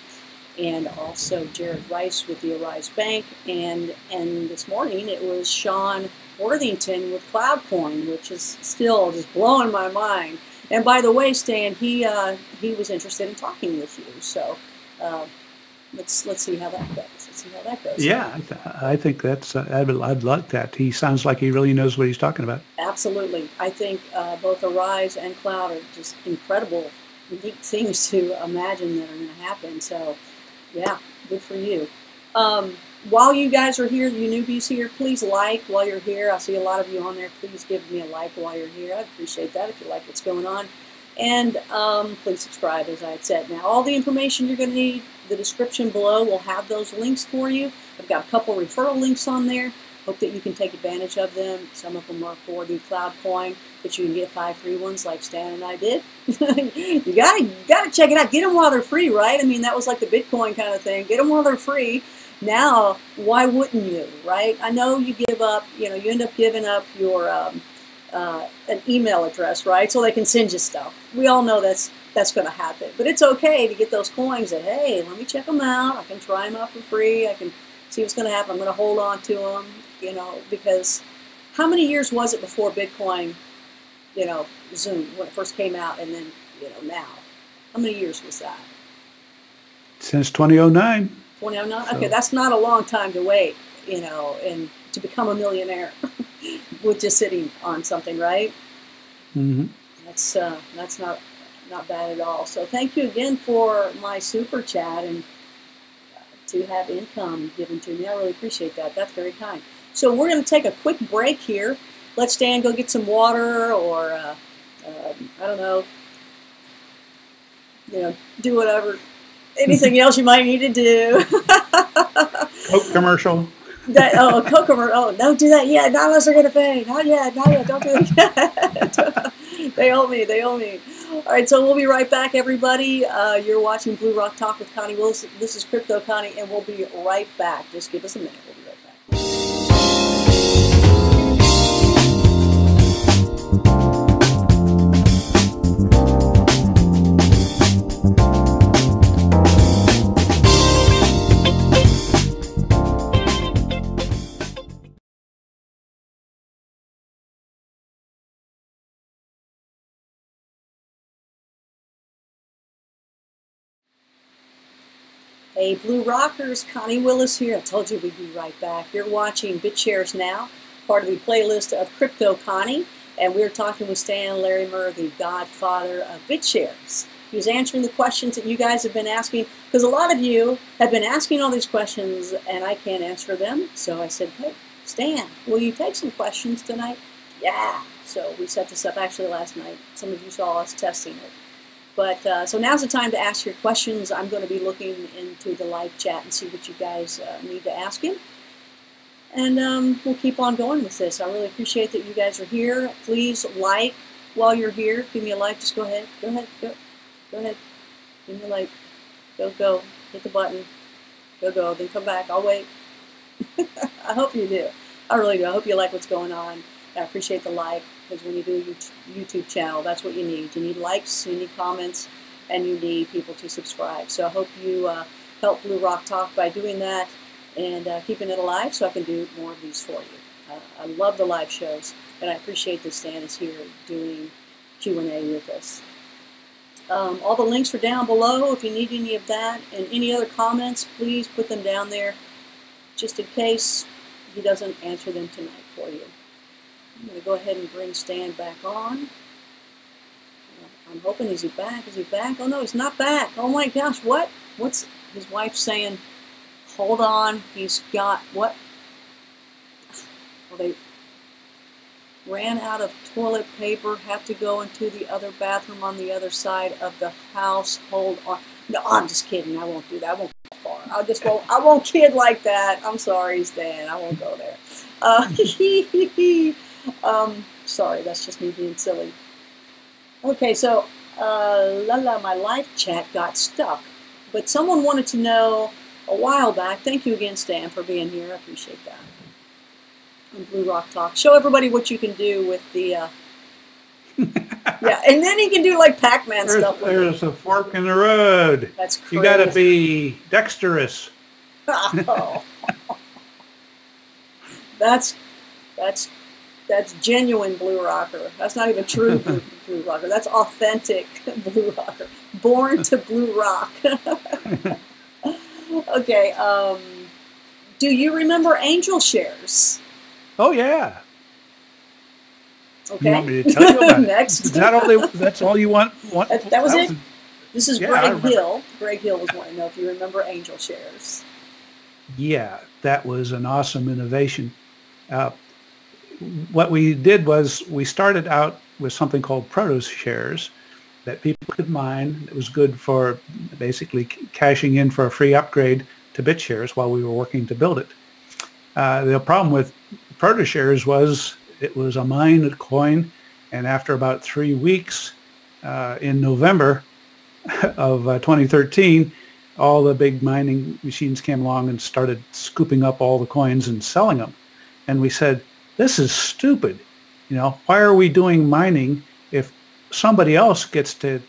and also Jared Rice with the Arise Bank. And this morning it was Sean Worthington with CloudCoin, which is still just blowing my mind. And by the way, Stan, he was interested in talking with you. So let's see how that goes. Yeah, I think that's I'd like that. He sounds like he really knows what he's talking about. Absolutely. I think both Arise and Cloud are just incredible, neat things to imagine that are going to happen. So yeah, good for you. While you guys are here, you newbies here, please like while you're here. I see a lot of you on there. Please give me a like while you're here. I'd appreciate that if you like what's going on. And please subscribe, as I had said. Now, all the information you're going to need, the description below will have those links for you. I've got a couple referral links on there. Hope that you can take advantage of them. Some of them are for the cloud coin, but you can get 5 free ones like Stan and I did. you gotta check it out. Get them while they're free, right? I mean, that was like the Bitcoin kind of thing. Get them while they're free. Now, why wouldn't you, right? I know you give up, you end up giving up your an email address, right? So they can send you stuff. We all know that's going to happen. But it's okay to get those coins that, hey, let me check them out. I can try them out for free. I can see what's going to happen. I'm going to hold on to them, because how many years was it before Bitcoin, zoomed when it first came out, and then, now? How many years was that? Since 2009. 2009? So. Okay, that's not a long time to wait, and to become a millionaire with just sitting on something, right? Mm-hmm. That's not bad at all. So thank you again for my super chat and to have income given to me. I really appreciate that. That's very kind. So we're going to take a quick break here. Let Stan go get some water, or I don't know, do whatever, anything else you might need to do. Coke commercial. A Coke commercial. Oh, don't do that yet. Not unless they're going to pay. Not yet. Don't do that yet. They owe me. All right, so we'll be right back, everybody. You're watching Blue Rock Talk with Connie Willis. This is Crypto Connie, and we'll be right back. Just give us a minute. We'll be right back. Hey, Blue Rockers, Connie Willis here. I told you we'd be right back. You're watching BitShares Now, part of the playlist of Crypto Connie, and we're talking with Stan Larimer, the Godfather of BitShares. He's answering the questions that you guys have been asking, because a lot of you have been asking all these questions, and I can't answer them. So I said, hey, Stan, will you take some questions tonight? Yeah. So we set this up actually last night. Some of you saw us testing it. But so now's the time to ask your questions. I'm going to be looking into the live chat and see what you guys need to ask him. And we'll keep on going with this. I really appreciate that you guys are here. Please like while you're here. Give me a like. Just go ahead. Go ahead. Go ahead. Give me a like. Go. Hit the button. Go. Then come back. I'll wait. I hope you do. I really do. I hope you like what's going on. I appreciate the like, because when you do a YouTube channel, that's what you need. You need likes, you need comments, and you need people to subscribe. So I hope you help Blue Rock Talk by doing that and keeping it alive so I can do more of these for you. I love the live shows, and I appreciate that Stan is here doing Q&A with us. All the links are down below. If you need any of that and any other comments, please put them down there just in case he doesn't answer them tonight for you. I'm going to go ahead and bring Stan back on. I'm hoping, is he back? Is he back? Oh, no, he's not back. Oh, my gosh, what? What's his wife saying? Hold on, he's got, what? Well, they ran out of toilet paper, have to go into the other bathroom on the other side of the house. Hold on. No, I'm just kidding. I won't do that. I won't go far. I won't kid like that. I'm sorry, Stan. I won't go there. Sorry, that's just me being silly. Okay, so, my live chat got stuck. But someone wanted to know a while back. Thank you again, Stan, for being here. I appreciate that. On Blue Rock Talk. Show everybody what you can do with the, yeah, and then you can do like Pac-Man stuff with There's a fork in the road. That's crazy. You got to be dexterous. Oh. That's genuine Blue Rocker. That's not even true Blue Rocker. That's authentic Blue Rocker. Born to Blue Rock. Okay. Do you remember angel shares? Oh, yeah. Okay. You want me to tell you about it? Next. Is that all that's all you want? That was it? This is yeah, Greg Hill. Greg Hill was wanting to know if you remember angel shares. Yeah, that was an awesome innovation. What we did was we started out with something called proto shares that people could mine. It was good for basically cashing in for a free upgrade to BitShares while we were working to build it. The problem with ProtoShares was it was a mined coin, and after about 3 weeks in November of 2013, all the big mining machines came along and started scooping up all the coins and selling them. And we said, this is stupid. You know, why are we doing mining if somebody else gets to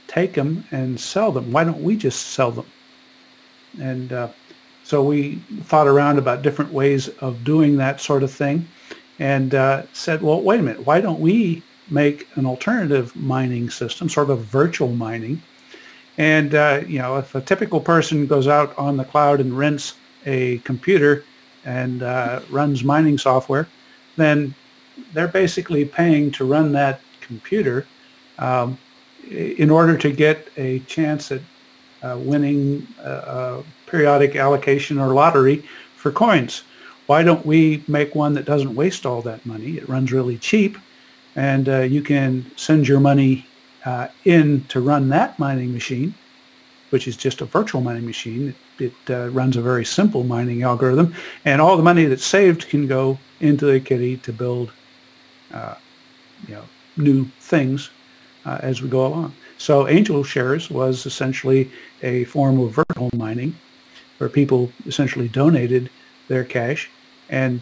take them and sell them? Why don't we just sell them? And so we thought around about different ways of doing that sort of thing, and said, well, wait a minute, why don't we make an alternative mining system, sort of virtual mining? And, you know, if a typical person goes out on the cloud and rents a computer and runs mining software, then they're basically paying to run that computer in order to get a chance at winning a periodic allocation or lottery for coins. Why don't we make one that doesn't waste all that money? It runs really cheap, and you can send your money in to run that mining machine, which is just a virtual mining machine. It runs a very simple mining algorithm, and all the money that's saved can go into the kitty to build you know, new things as we go along. So Angel Shares was essentially a form of virtual mining where people essentially donated their cash and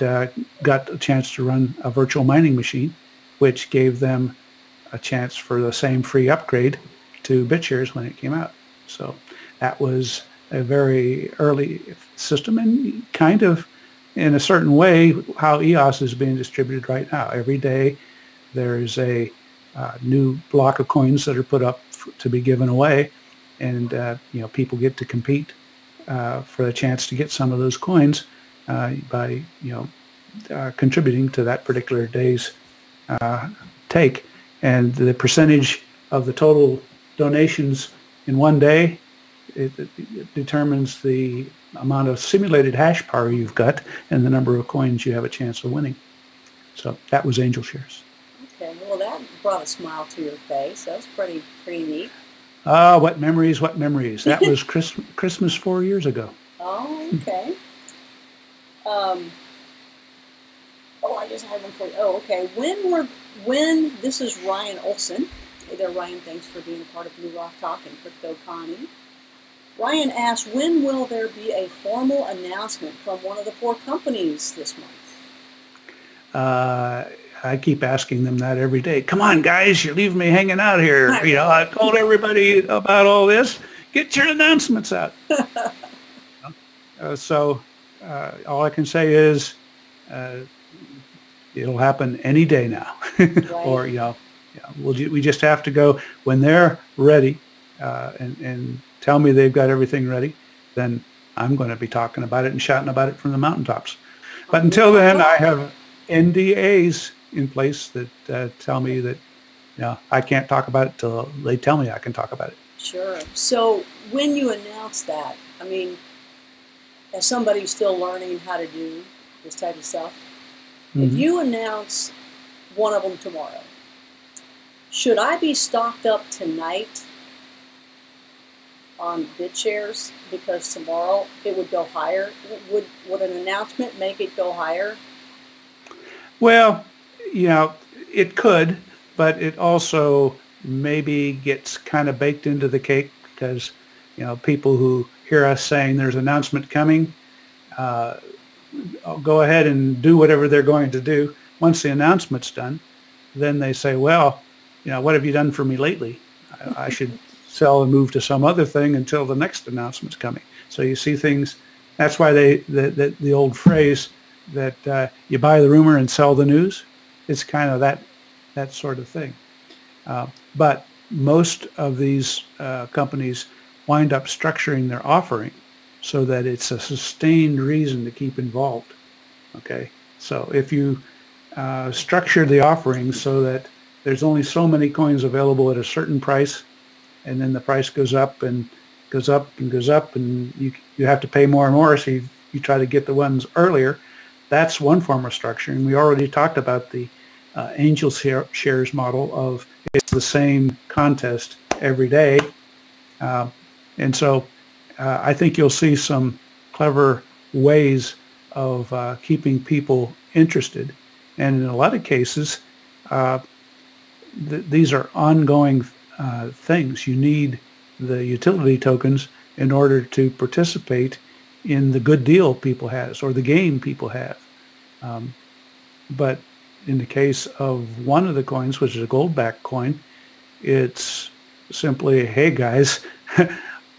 got a chance to run a virtual mining machine, which gave them a chance for the same free upgrade to BitShares when it came out. So that was a very early system, and kind of in a certain way how EOS is being distributed right now. Every day there's a new block of coins that are put up to be given away, and you know, people get to compete for the chance to get some of those coins by, you know, contributing to that particular day's take. And the percentage of the total donations in one day, it determines the amount of simulated hash power you've got and the number of coins you have a chance of winning. So that was Angel Shares. Okay, well, that brought a smile to your face. That was pretty neat. What memories, what memories. That was Christmas 4 years ago. Oh, okay. Oh, I just had one for you. Oh, okay. This is Ryan Olson. Hey there, Ryan. Thanks for being a part of Blue Rock Talk and Crypto Connie. Ryan asked, when will there be a formal announcement from one of the 4 companies this month? I keep asking them that every day. Come on, guys, you're leaving me hanging out here. You know, I've told everybody about all this. Get your announcements out. So all I can say is it'll happen any day now. Right. Or, you know, we just have to go when they're ready and tell me they've got everything ready, then I'm going to be talking about it and shouting about it from the mountaintops. But until then, I have NDAs in place that tell me that, you know, I can't talk about it till they tell me I can talk about it. Sure. So when you announce that, I mean, as somebody who's still learning how to do this type of stuff, if you announce one of them tomorrow, should I be stocked up tonight on BitShares because tomorrow it would go higher? Would an announcement make it go higher? Well, you know, it could, but it also maybe gets kind of baked into the cake because, you know, people who hear us saying there's an announcement coming, go ahead and do whatever they're going to do. Once the announcement's done, then they say, well, you know, what have you done for me lately? I should sell and move to some other thing until the next announcement's coming. So you see things. That's why the old phrase that you buy the rumor and sell the news. It's kind of that sort of thing. But most of these companies wind up structuring their offering so that it's a sustained reason to keep involved. Okay, so if you structure the offering so that there's only so many coins available at a certain price, and then the price goes up and goes up and goes up, and you have to pay more and more, so you try to get the ones earlier. That's one form of structuring. We already talked about the Angel Shares model of it's the same contest every day. And so I think you'll see some clever ways of keeping people interested. And in a lot of cases, these are ongoing things. You need the utility tokens in order to participate in the good deal people has or the game people have. But in the case of one of the coins, which is a gold-backed coin, it's simply, hey guys,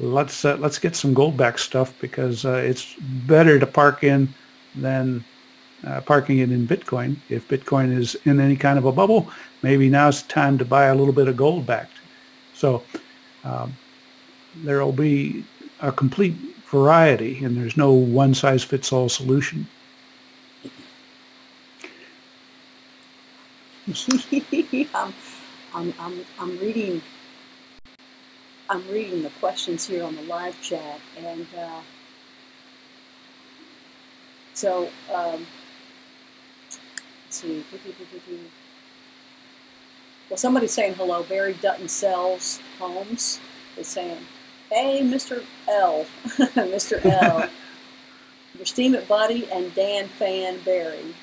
let's get some gold-backed stuff because it's better to park in than parking it in Bitcoin. If Bitcoin is in any kind of a bubble, maybe now's the time to buy a little bit of gold-backed. So there will be a complete variety, and there's no one-size-fits-all solution. I'm reading the questions here on the live chat, and so let's see. Well, somebody's saying hello. Barry Dutton Sells Homes is saying, "Hey, Mr. L, Mr. L, your steam it buddy and Dan fan Barry."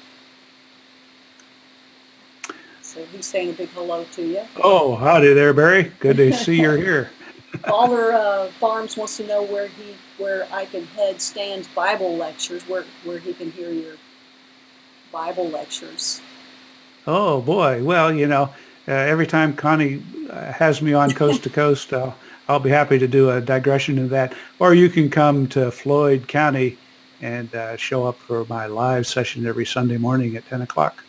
So he's saying a big hello to you. Oh, howdy there, Barry. Good to see you're here. Alder Farms wants to know where I can head Stan's Bible lectures, where he can hear your Bible lectures. Oh boy, well, every time Connie has me on Coast to Coast, I'll be happy to do a digression of that. Or you can come to Floyd County and show up for my live session every Sunday morning at 10 o'clock.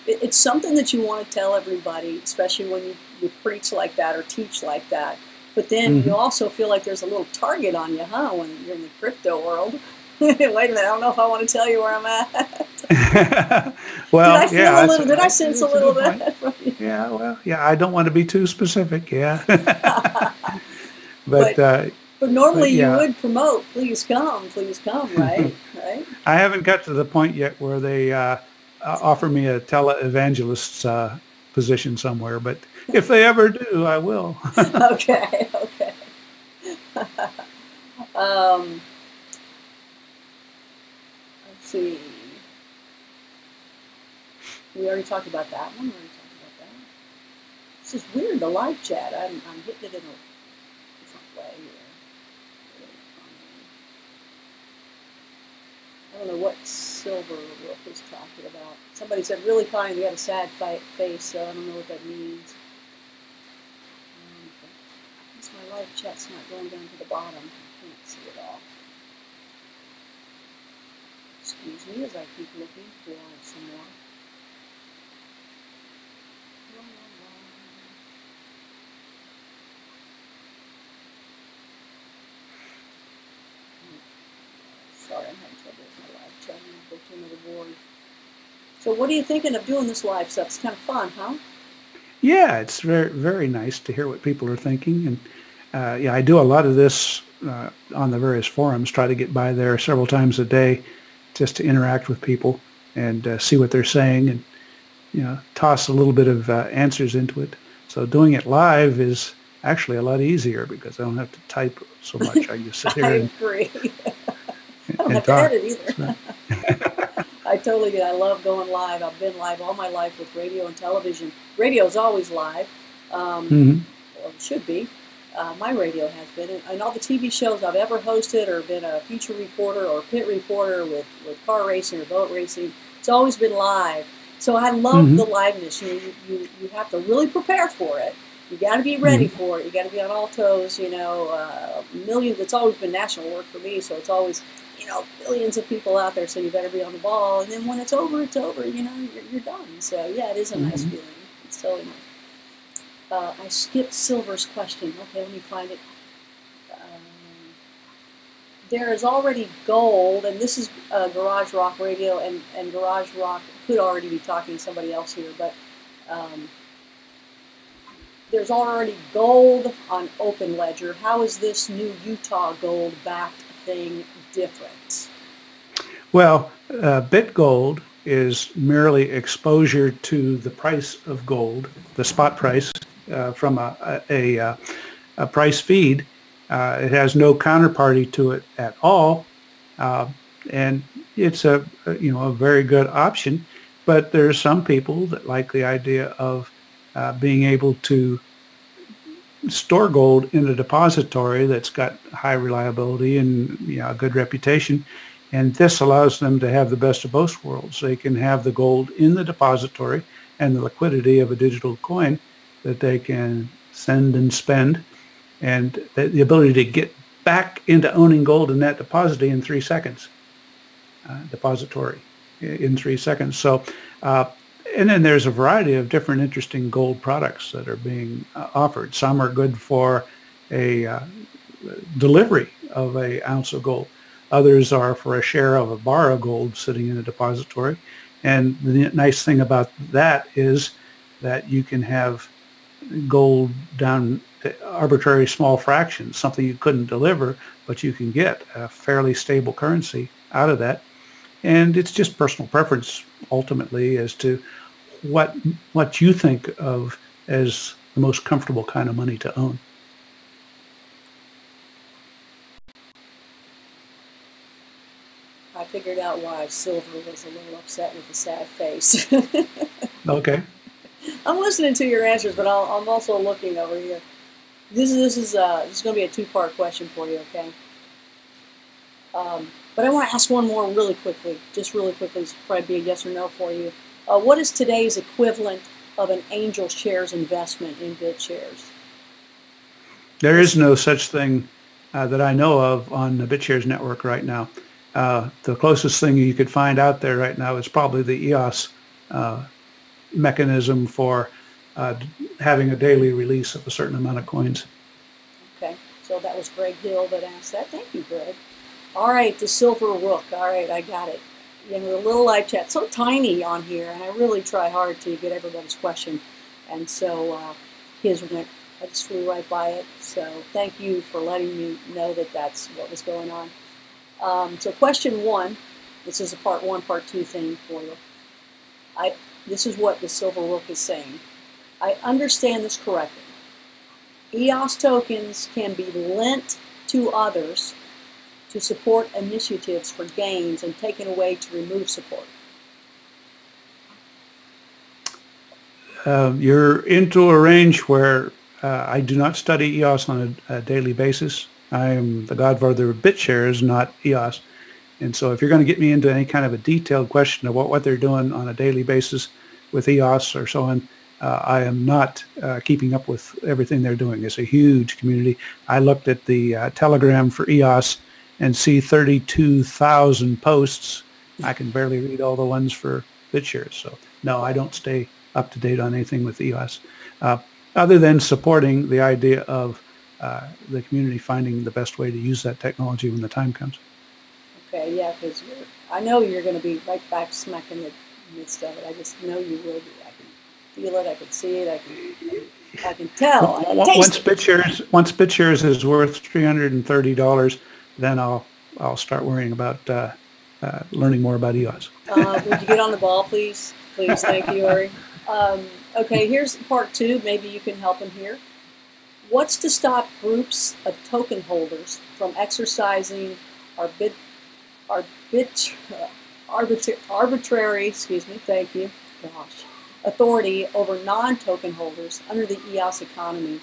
It's something that you want to tell everybody, especially when you preach like that or teach like that. But then you also feel like there's a little target on you, huh, when you're in the crypto world. Wait a minute, I don't know if I want to tell you where I'm at. Well, did I sense a little bit from you? Yeah, well, yeah, I don't want to be too specific, yeah. But normally you would promote, please come, right? Right? I haven't got to the point yet where they offer me a televangelist's position somewhere, but if they ever do, I will. Okay. Let's see. We already talked about that one. This is weird, the live chat. I'm hitting it in a different way here. I don't know what Silver Wolf is talking about. Somebody said, really kind, you have a sad face, so I don't know what that means. I guess my live chat's not going down to the bottom. I can't see it all. Excuse me as I keep looking for some more. Sorry, I'm having trouble with my live chat. I'm going to go to another board. So what are you thinking of doing this live stuff? It's kind of fun, huh? Yeah, it's very, very nice to hear what people are thinking. And I do a lot of this on the various forums, try to get by there several times a day just to interact with people and see what they're saying and, toss a little bit of answers into it. So doing it live is actually a lot easier because I don't have to type so much. I just sit here I agree. I don't have to edit either. I love going live. I've been live all my life with radio and television. Radio is always live. Well, it should be. My radio has been. And all the TV shows I've ever hosted or been a feature reporter or pit reporter with car racing or boat racing, it's always been live. So I love the liveness. You have to really prepare for it. You got to be ready for it. You got to be on all toes. Millions. It's always been national work for me, so it's always billions of people out there. So you better be on the ball. And then when it's over, it's over. You're done. So yeah, it is a nice feeling. It's totally nice. I skipped Silver's question. Okay, let me find it. There is already gold, and this is Garage Rock Radio, and Garage Rock could already be talking to somebody else here, but there's already gold on Open Ledger. How is this new Utah gold-backed thing different? Well, BitGold is merely exposure to the price of gold, the spot price, from a price feed. It has no counterparty to it at all, and it's a very good option. But there are some people that like the idea of being able to store gold in a depository that's got high reliability and a good reputation. And this allows them to have the best of both worlds. They can have the gold in the depository and the liquidity of a digital coin that they can send and spend, and the ability to get back into owning gold in that depository in 3 seconds. Depository in 3 seconds. So, and then there's a variety of different interesting gold products that are being offered. Some are good for a delivery of an ounce of gold. Others are for a share of a bar of gold sitting in a depository. And the nice thing about that is that you can have gold down to arbitrary small fractions, something you couldn't deliver, but you can get a fairly stable currency out of that. And it's just personal preference ultimately as to what you think of as the most comfortable kind of money to own. I figured out why Silver was a little upset with a sad face. Okay. I'm listening to your answers, but I'm also looking over here. This is going to be a two-part question for you, okay? But I want to ask one more really quickly, just really quickly. This will probably be a yes or no for you. What is today's equivalent of an angel shares investment in BitShares? There is no such thing that I know of on the BitShares network right now. The closest thing you could find out there right now is probably the EOS mechanism for having a daily release of a certain amount of coins. Okay, so that was Greg Hill that asked that. Thank you, Greg. All right, the Silver Rook. All right, I got it. The little live chat, so tiny on here, and I really try hard to get everybody's question. And so his went, I just flew right by it. So thank you for letting me know that that's what was going on. So question one, this is a part one, part two thing for you. This is what the Silver Rook is saying. I understand this correctly. EOS tokens can be lent to others to support initiatives for gains and taken away to remove support. You're into a range where I do not study EOS on a daily basis. I am the godfather of BitShares, not EOS. And so if you're going to get me into any kind of a detailed question of what they're doing on a daily basis with EOS or so on, I am not keeping up with everything they're doing. It's a huge community. I looked at the Telegram for EOS and see 32,000 posts. I can barely read all the ones for BitShares. So no, I don't stay up to date on anything with EOS, other than supporting the idea of the community finding the best way to use that technology when the time comes. Okay, yeah, because I know you're going to be right back smack in the midst of it. I just know you will be. I can feel it. I can see it. I can tell. I can taste it. Once BitShares is worth $330, then I'll start worrying about learning more about EOS. Would you get on the ball, please? Please, thank you, Uri. Okay, here's part two. Maybe you can help him here. What's to stop groups of token holders from exercising arbitrary, thank you, authority over non-token holders under the EOS economy?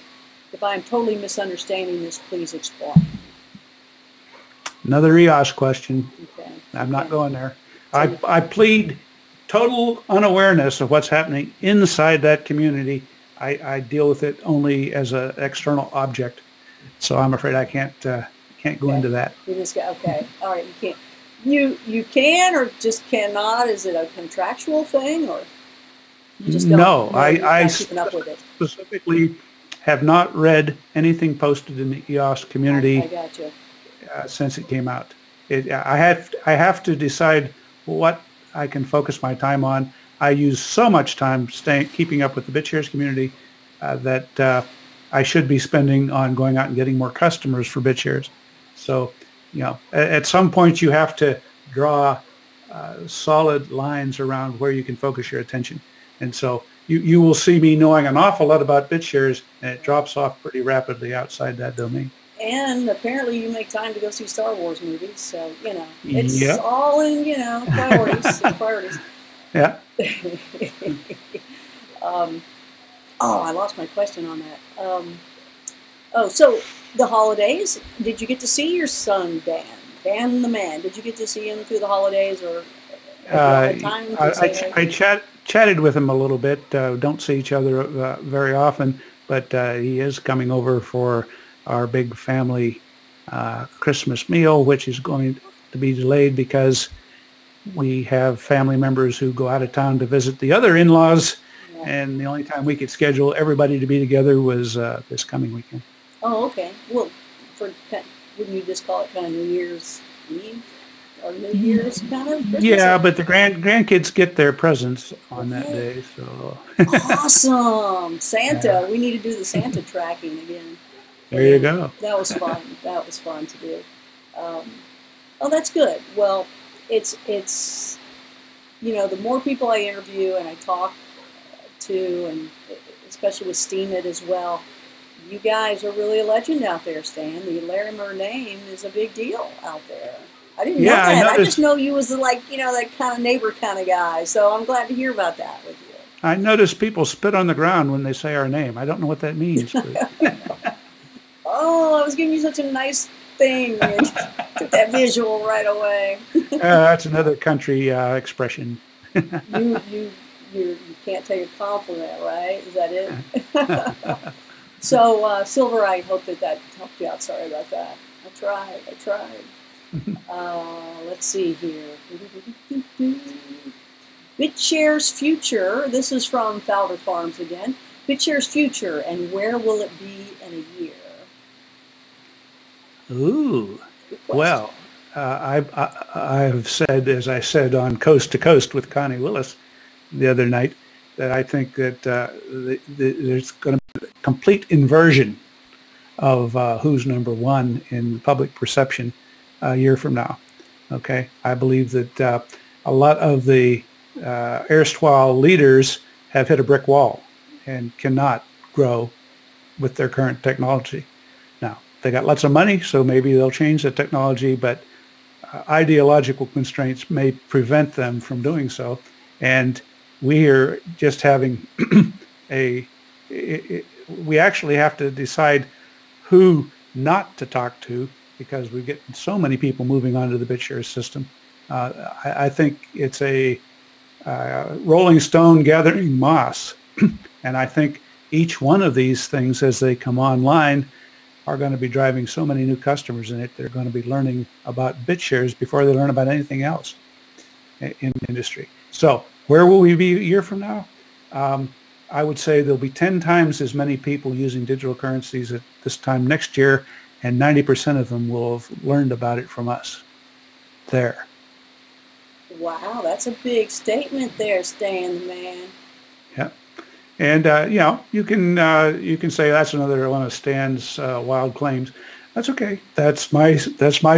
If I am totally misunderstanding this, please explain. Another EOS question. Okay. I'm not going there. I plead total unawareness of what's happening inside that community. I deal with it only as an external object. So I'm afraid I can't go into that. You just got, okay. All right, you can't. You can or just cannot? Is it a contractual thing or you just don't? No, I specifically have not read anything posted in the EOS community. I got you. Since it came out. I have to decide what I can focus my time on. I use so much time keeping up with the BitShares community that I should be spending on going out and getting more customers for BitShares. So, at some point you have to draw solid lines around where you can focus your attention. And so you will see me knowing an awful lot about BitShares, and it drops off pretty rapidly outside that domain. And apparently you make time to go see Star Wars movies, so, it's Yep. all in, priorities. Priorities. Yeah. I lost my question on that. So the holidays, did you get to see your son, Dan? Dan the man, did you get to see him through the holidays, or have you had time to say hey? I chatted with him a little bit. Don't see each other very often, but he is coming over for our big family Christmas meal, which is going to be delayed because we have family members who go out of town to visit the other in-laws, and the only time we could schedule everybody to be together was this coming weekend. Oh, okay. Well, wouldn't you just call it kind of New Year's Eve or New Year's kind of? Christmas? Yeah, but the grandkids get their presents on that day. So awesome, Santa! We need to do the Santa tracking again. There you go. That was fun. That was fun to do. Oh, that's good. Well, it's the more people I interview and I talk to, and especially with Steemit as well, you guys are really a legend out there, Stan. The Larimer name is a big deal out there. I didn't know that. I just know you as that kind of neighbor kind of guy. So I'm glad to hear about that with you. I notice people spit on the ground when they say our name. I don't know what that means. Oh, I was giving you such a nice thing. And took that visual right away. That's another country expression. You can't tell your compliment, right? Is that it? So, Silver, I hope that helped you out. Sorry about that. I tried. Let's see here. BitShares Future. This is from Fowler Farms again. BitShares Future, and where will it be in a year? Ooh. Well, I've said, as I said on Coast to Coast with Connie Willis the other night, that I think that there's going to be a complete inversion of who's number one in public perception a year from now. Okay, I believe that a lot of the erstwhile leaders have hit a brick wall and cannot grow with their current technology. Now, they got lots of money, so maybe they'll change the technology, but ideological constraints may prevent them from doing so. And we are just having we actually have to decide who not to talk to, because we get so many people moving onto the BitShares system. I think it's a rolling stone gathering moss. And I think each one of these things, as they come online, are going to be driving so many new customers in it. They're going to be learning about BitShares before they learn about anything else in the industry. So where will we be a year from now? I would say there'll be 10 times as many people using digital currencies at this time next year, and 90% of them will have learned about it from us. There. Wow, that's a big statement there, Stan, man. Yeah. And, you can say that's another one of Stan's wild claims. That's okay. That's my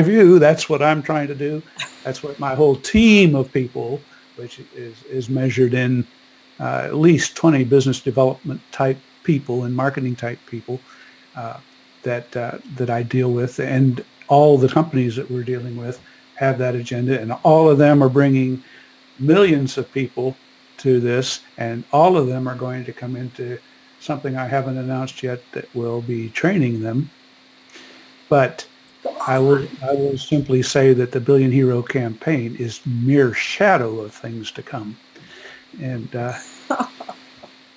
view. That's what I'm trying to do. That's what my whole team of people, which is measured in at least 20 business development type people and marketing type people that I deal with, and all the companies that we're dealing with have that agenda, and all of them are bringing millions of people to this, and all of them are going to come into something I haven't announced yet that will be training them. But I will simply say that the Billion Hero campaign is mere shadow of things to come. And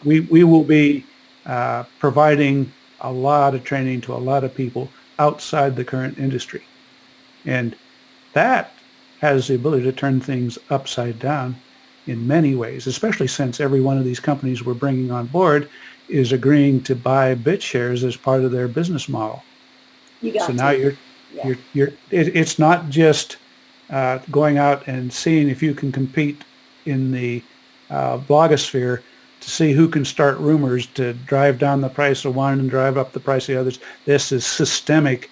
we will be providing a lot of training to a lot of people outside the current industry. And that has the ability to turn things upside down in many ways, especially since every one of these companies we're bringing on board is agreeing to buy BitShares as part of their business model. So now it's not just going out and seeing if you can compete in the blogosphere to see who can start rumors to drive down the price of one and drive up the price of the others. This is systemic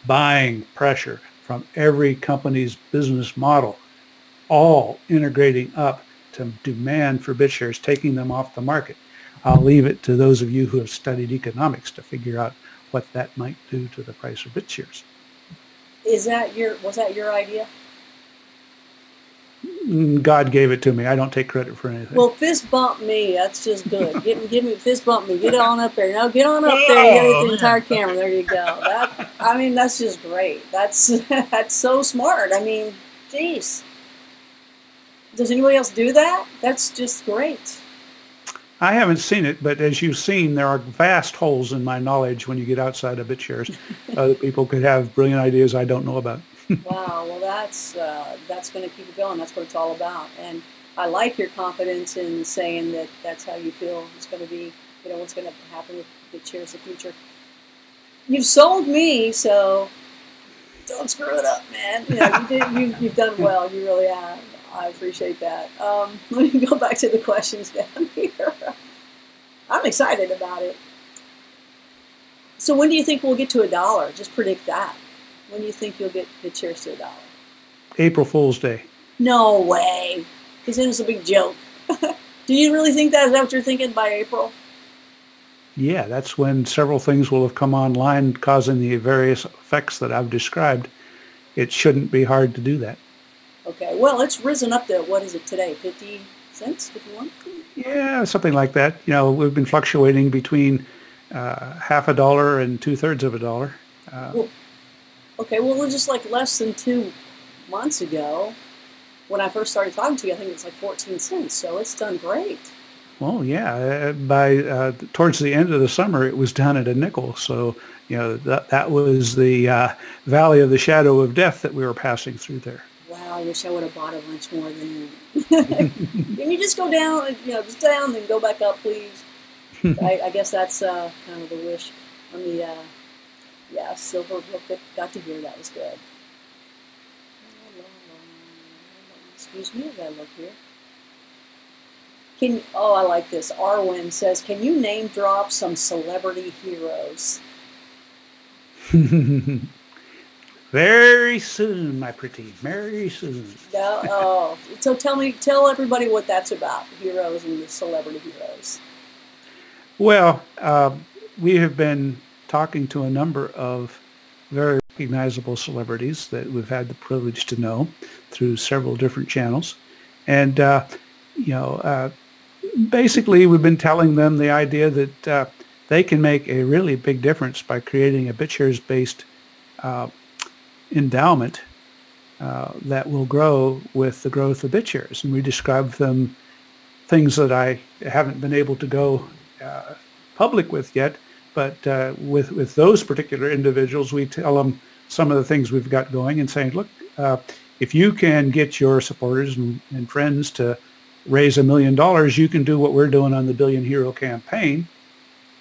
buying pressure from every company's business model, all integrating up to demand for BitShares, taking them off the market. I'll leave it to those of you who have studied economics to figure out what that might do to the price of BitShares. Was that your idea? God gave it to me. I don't take credit for anything. Well, fist bump me. That's just good. Give me fist bump me. Get on up there. No, get on up there. You gotta get the entire camera. There you go. That's just great. That's so smart. I mean, geez. Does anybody else do that? That's just great. I haven't seen it, but as you've seen, there are vast holes in my knowledge when you get outside of BitShares. Other people could have brilliant ideas I don't know about. Wow, well, that's going to keep it going. That's what it's all about. And I like your confidence in saying that that's how you feel it's going to be, what's going to happen with BitShares in the future. You've sold me, so don't screw it up, man. You've done well. You really have. I appreciate that. Let me go back to the questions down here. I'm excited about it. So when do you think we'll get to $1? Just predict that. When do you think you'll get BitShares to $1? April Fool's Day. No way. Because then it's a big joke. Do you really think that? Is that what you're thinking by April? Yeah, that's when several things will have come online causing the various effects that I've described. It shouldn't be hard to do that. Okay, well, it's risen up to, what is it today, 50 cents, 51? Yeah, something like that. We've been fluctuating between half a dollar and 2/3 of a dollar. Okay, well, just like less than 2 months ago, when I first started talking to you, I think it was like 14 cents, so it's done great. Well, yeah, by towards the end of the summer, it was down at a nickel. So, that was the valley of the shadow of death that we were passing through there. Wow, I wish I would have bought a bunch more then. Can you just go down, and, just down, then go back up, please? I guess that's kind of the wish. Let me, silver book. Got to hear that was good. Excuse me as I look here. I like this. Arwen says, can you name drop some celebrity heroes? Very soon, my pretty. Very soon. So tell everybody what that's about, heroes and the celebrity heroes. Well, we have been talking to a number of very recognizable celebrities that we've had the privilege to know through several different channels. And, basically we've been telling them the idea that they can make a really big difference by creating a BitShares-based endowment that will grow with the growth of BitShares. And we describe them things that I haven't been able to go public with yet, but with those particular individuals, we tell them some of the things we've got going and saying, look, if you can get your supporters and friends to raise $1 million, you can do what we're doing on the Billion Hero campaign.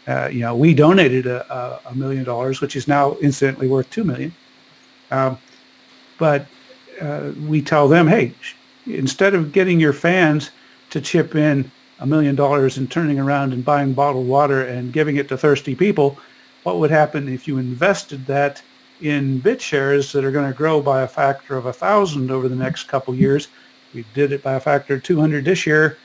We donated $1 million, which is now incidentally worth $2 million. But we tell them, hey, instead of getting your fans to chip in $1 million and turning around and buying bottled water and giving it to thirsty people, what would happen if you invested that in BitShares that are going to grow by a factor of 1,000 over the next couple years? We did it by a factor of 200 this year,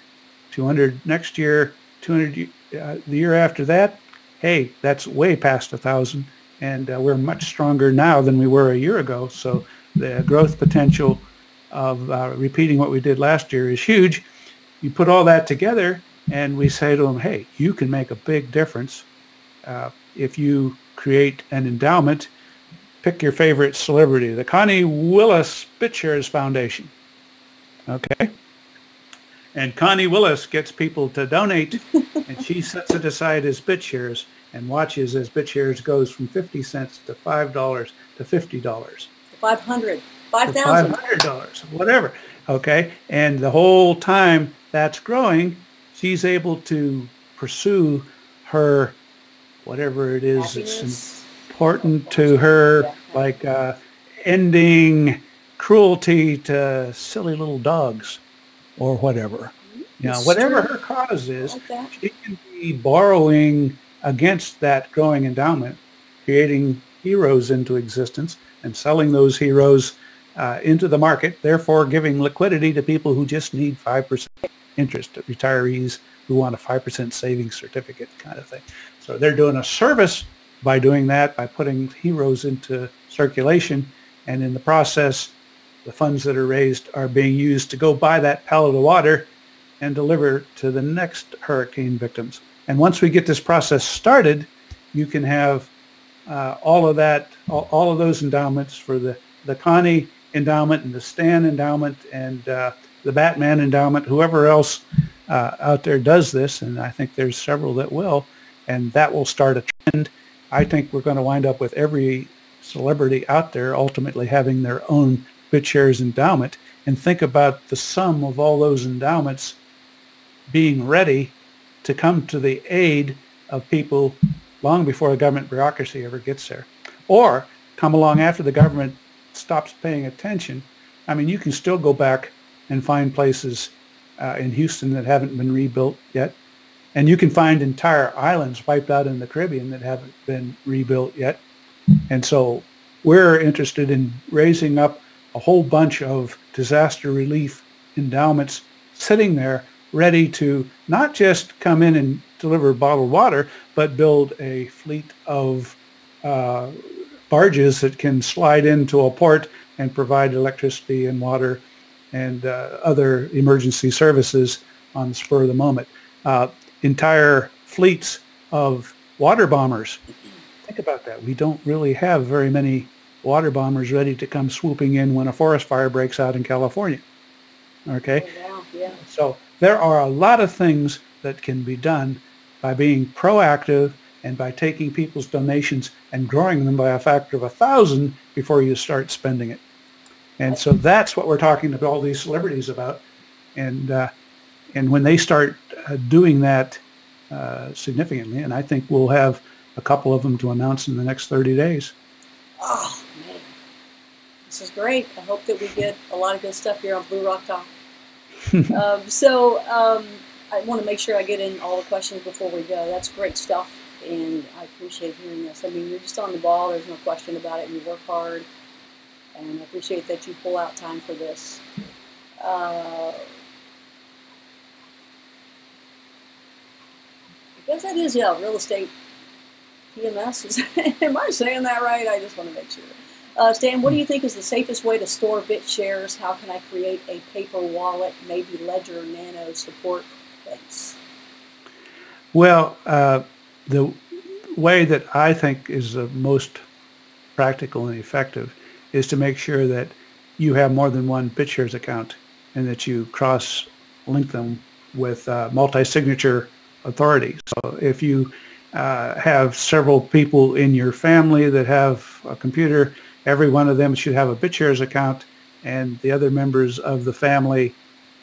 200 next year, 200 the year after that. Hey, that's way past 1,000, and we're much stronger now than we were a year ago. So the growth potential of repeating what we did last year is huge. You put all that together, and we say to them, hey, you can make a big difference if you create an endowment. Pick your favorite celebrity, the Connie Willis BitShares Foundation. Okay? And Connie Willis gets people to donate, and she sets it aside as BitShares and watches as BitShares goes from 50 cents to $5 to $50. 500, 5,000. $500, whatever. Okay? And the whole time that's growing, she's able to pursue her, whatever it is that's important to her, like ending cruelty to silly little dogs or whatever. Whatever her cause is, she can be borrowing against that growing endowment, creating heroes into existence and selling those heroes into the market, therefore giving liquidity to people who just need 5% interest, retirees who want a 5% savings certificate kind of thing. So they're doing a service by doing that, by putting heroes into circulation, and in the process, the funds that are raised are being used to go buy that pallet of water and deliver to the next hurricane victims. And once we get this process started, you can have all of that, all of those endowments for the Connie endowment and the Stan endowment and the Batman endowment, whoever else out there does this, and I think there's several that will, and that will start a trend. I think we're going to wind up with every celebrity out there ultimately having their own BitShares endowment, and think about the sum of all those endowments being ready to come to the aid of people long before the government bureaucracy ever gets there, or come along after the government stops paying attention. I mean, you can still go back and find places in Houston that haven't been rebuilt yet, and you can find entire islands wiped out in the Caribbean that haven't been rebuilt yet. And so we're interested in raising up a whole bunch of disaster relief endowments sitting there ready to not just come in and deliver bottled water, but build a fleet of barges that can slide into a port and provide electricity and water and other emergency services on the spur of the moment. Entire fleets of water bombers. Think about that. We don't really have very many water bombers ready to come swooping in when a forest fire breaks out in California. Okay? Oh, yeah. So there are a lot of things that can be done by being proactive and by taking people's donations and growing them by a factor of 1,000 before you start spending it. And so that's what we're talking to all these celebrities about. And when they start doing that significantly, and I think we'll have a couple of them to announce in the next 30 days. Oh, man. This is great. I hope that we get a lot of good stuff here on Blue Rock Talk. I want to make sure I get in all the questions before we go. That's great stuff, and I appreciate hearing this. I mean, you're just on the ball. There's no question about it, and you work hard, and I appreciate that you pull out time for this. I guess that is, real estate PMS. Am I saying that right? I just want to make sure. Stan, what do you think is the safest way to store BitShares? How can I create a paper wallet, maybe Ledger Nano support? Thanks. Well, the way that I think is the most practical and effective is to make sure that you have more than one BitShares account and that you cross-link them with multi-signature authority. So if you have several people in your family that have a computer, every one of them should have a BitShares account, and the other members of the family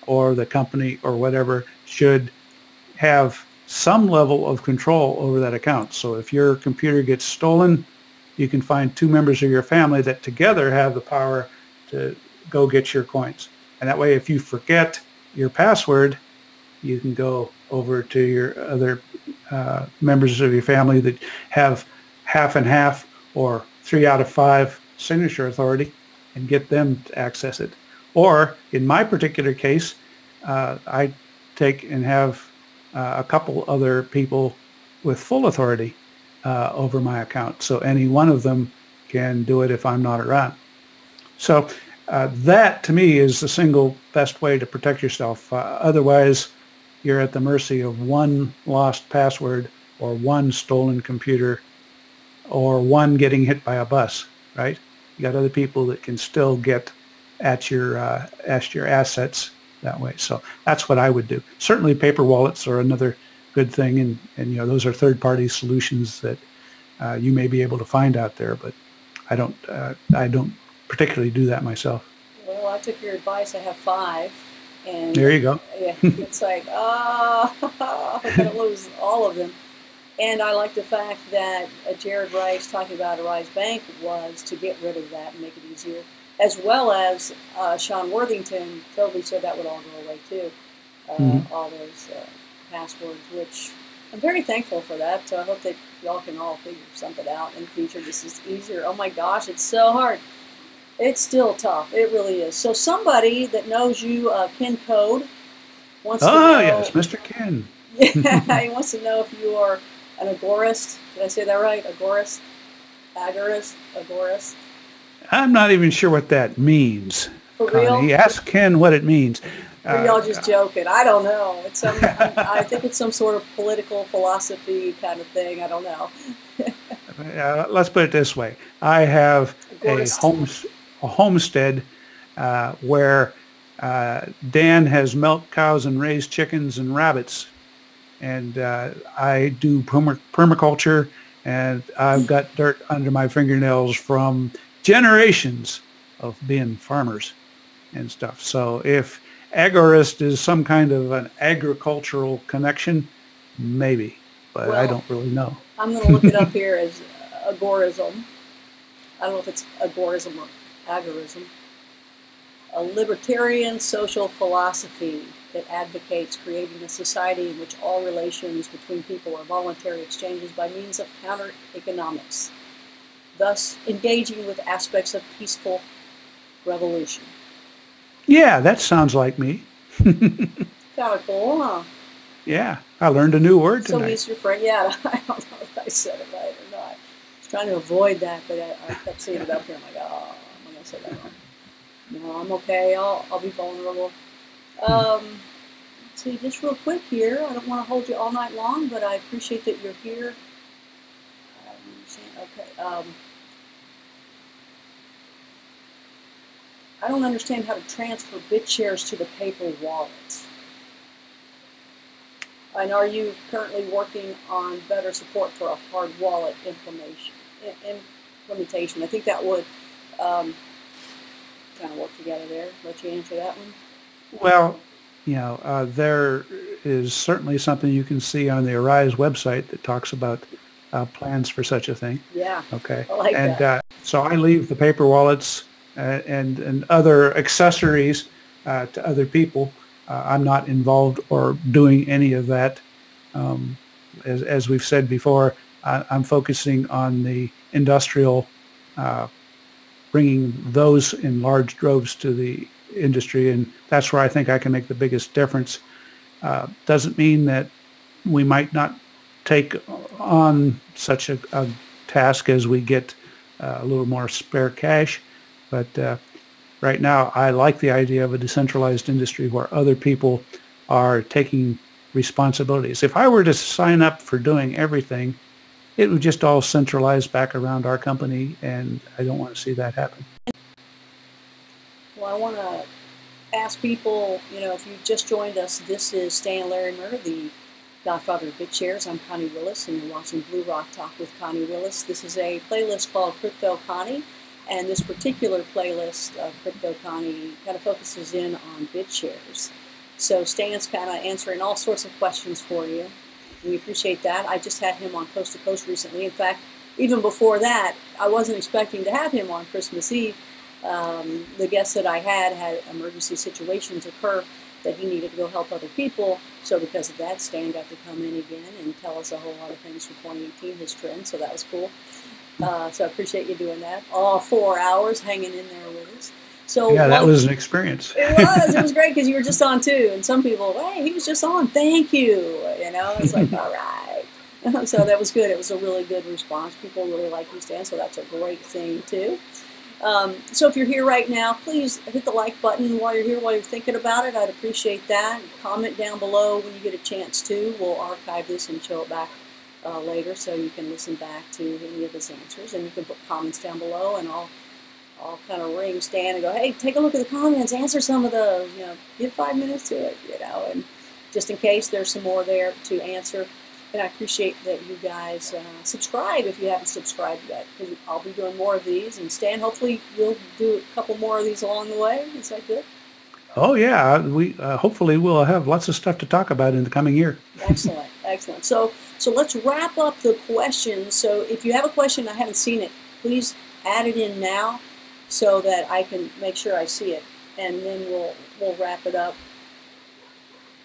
or the company or whatever should have some level of control over that account. So if your computer gets stolen, you can find two members of your family that together have the power to go get your coins. And that way, if you forget your password, you can go over to your other members of your family that have half and half or 3 out of 5 signature authority and get them to access it. Or in my particular case, I take and have a couple other people with full authority over my account. So any one of them can do it if I'm not around. So that to me is the single best way to protect yourself. Otherwise, you're at the mercy of one lost password or one stolen computer or one getting hit by a bus, right? You got other people that can still get at your assets that way. So that's what I would do. Certainly paper wallets are another good thing, and those are third-party solutions that you may be able to find out there, but I don't particularly do that myself. Well, I took your advice. I have 5. And there you go. Yeah, it's like, I'm going to lose all of them. And I like the fact that Jared Rice talking about a Rise Bank was to get rid of that and make it easier, as well as Sean Worthington totally said that would all go away too, all those passwords, which I'm very thankful for that. So I hope that y'all can all figure something out in the future. This is easier. Oh my gosh, it's so hard. It's still tough. It really is. So somebody that knows you, Ken Code, wants to know. Yes, Mr. Ken. Yeah, he wants to know if you are An agorist. Did I say that right? Agorist? Agorist? I'm not even sure what that means, For real? Connie. Ask Ken what it means. Or y'all just joking? I don't know. It's some. I think it's some sort of political philosophy kind of thing. I don't know. Let's put it this way. I have a homestead where Dan has milked cows and raised chickens and rabbits. And I do permaculture, and I've got dirt under my fingernails from generations of being farmers and stuff. So if agorist is some kind of an agricultural connection, maybe, but well, I don't really know. I'm going to look it up here as agorism. I don't know if it's agorism or agorism. A libertarian social philosophy that advocates creating a society in which all relations between people are voluntary exchanges by means of counter-economics, thus engaging with aspects of peaceful revolution. Yeah, that sounds like me. Kind of cool, huh? Yeah, I learned a new word tonight. So he's your friend. Yeah, I don't know if I said it right or not. I was trying to avoid that, but I kept seeing it up here. I'm like, oh, I'm going to say that wrong. No, I'm okay. I'll be vulnerable. Let's see, just real quick here. I don't want to hold you all night long, but I appreciate that you're here. Okay. I don't understand how to transfer BitShares to the paper wallet. And are you currently working on better support for a hard wallet implementation? I think that would kind of work together there. Let you answer that one. Well, you know, there is certainly something you can see on the Arise website that talks about plans for such a thing. Yeah. Okay. I like that. So I leave the paper wallets and other accessories to other people. I'm not involved or doing any of that. As we've said before, I'm focusing on the industrial, bringing those in large droves to the industry, and that's where I think I can make the biggest difference. Doesn't mean that we might not take on such a task as we get a little more spare cash, but right now I like the idea of a decentralized industry where other people are taking responsibilities. If I were to sign up for doing everything, it would just all centralize back around our company, and I don't want to see that happen. Well, I want to ask people, you know, if you just joined us, this is Stan Larimer, the Godfather of BitShares. I'm Connie Willis, and you're watching Blue Rock Talk with Connie Willis. This is a playlist called Crypto Connie, and this particular playlist of Crypto Connie kind of focuses in on BitShares. So Stan's kind of answering all sorts of questions for you. We appreciate that. I just had him on Coast to Coast recently. In fact, even before that, I wasn't expecting to have him on Christmas Eve. The guests that I had emergency situations occur that he needed to go help other people. So because of that, Stan got to come in again and tell us a whole lot of things for 2018, his trend. So that was cool. So I appreciate you doing that. All 4 hours hanging in there with us. So yeah, that was an experience. It was great because you were just on too. And some people, hey, he was just on. Thank you. You know, it's like, all right. So that was good. It was a really good response. People really like you, Stan. So that's a great thing too. So if you're here right now, please hit the like button while you're here, while you're thinking about it. I'd appreciate that. Comment down below when you get a chance to. We'll archive this and show it back later so you can listen back to any of his answers. And you can put comments down below, and I'll kind of ring Stan and go, hey, take a look at the comments, answer some of those, you know, give 5 minutes to it, you know, and just in case there's some more there to answer. And I appreciate that you guys subscribe if you haven't subscribed yet, because I'll be doing more of these. And Stan, hopefully you'll do a couple more of these along the way. Is that good? Oh, yeah. We hopefully we'll have lots of stuff to talk about in the coming year. Excellent, excellent. So let's wrap up the questions. So if you have a question, I haven't seen it, please add it in now so that I can make sure I see it. And then we'll wrap it up.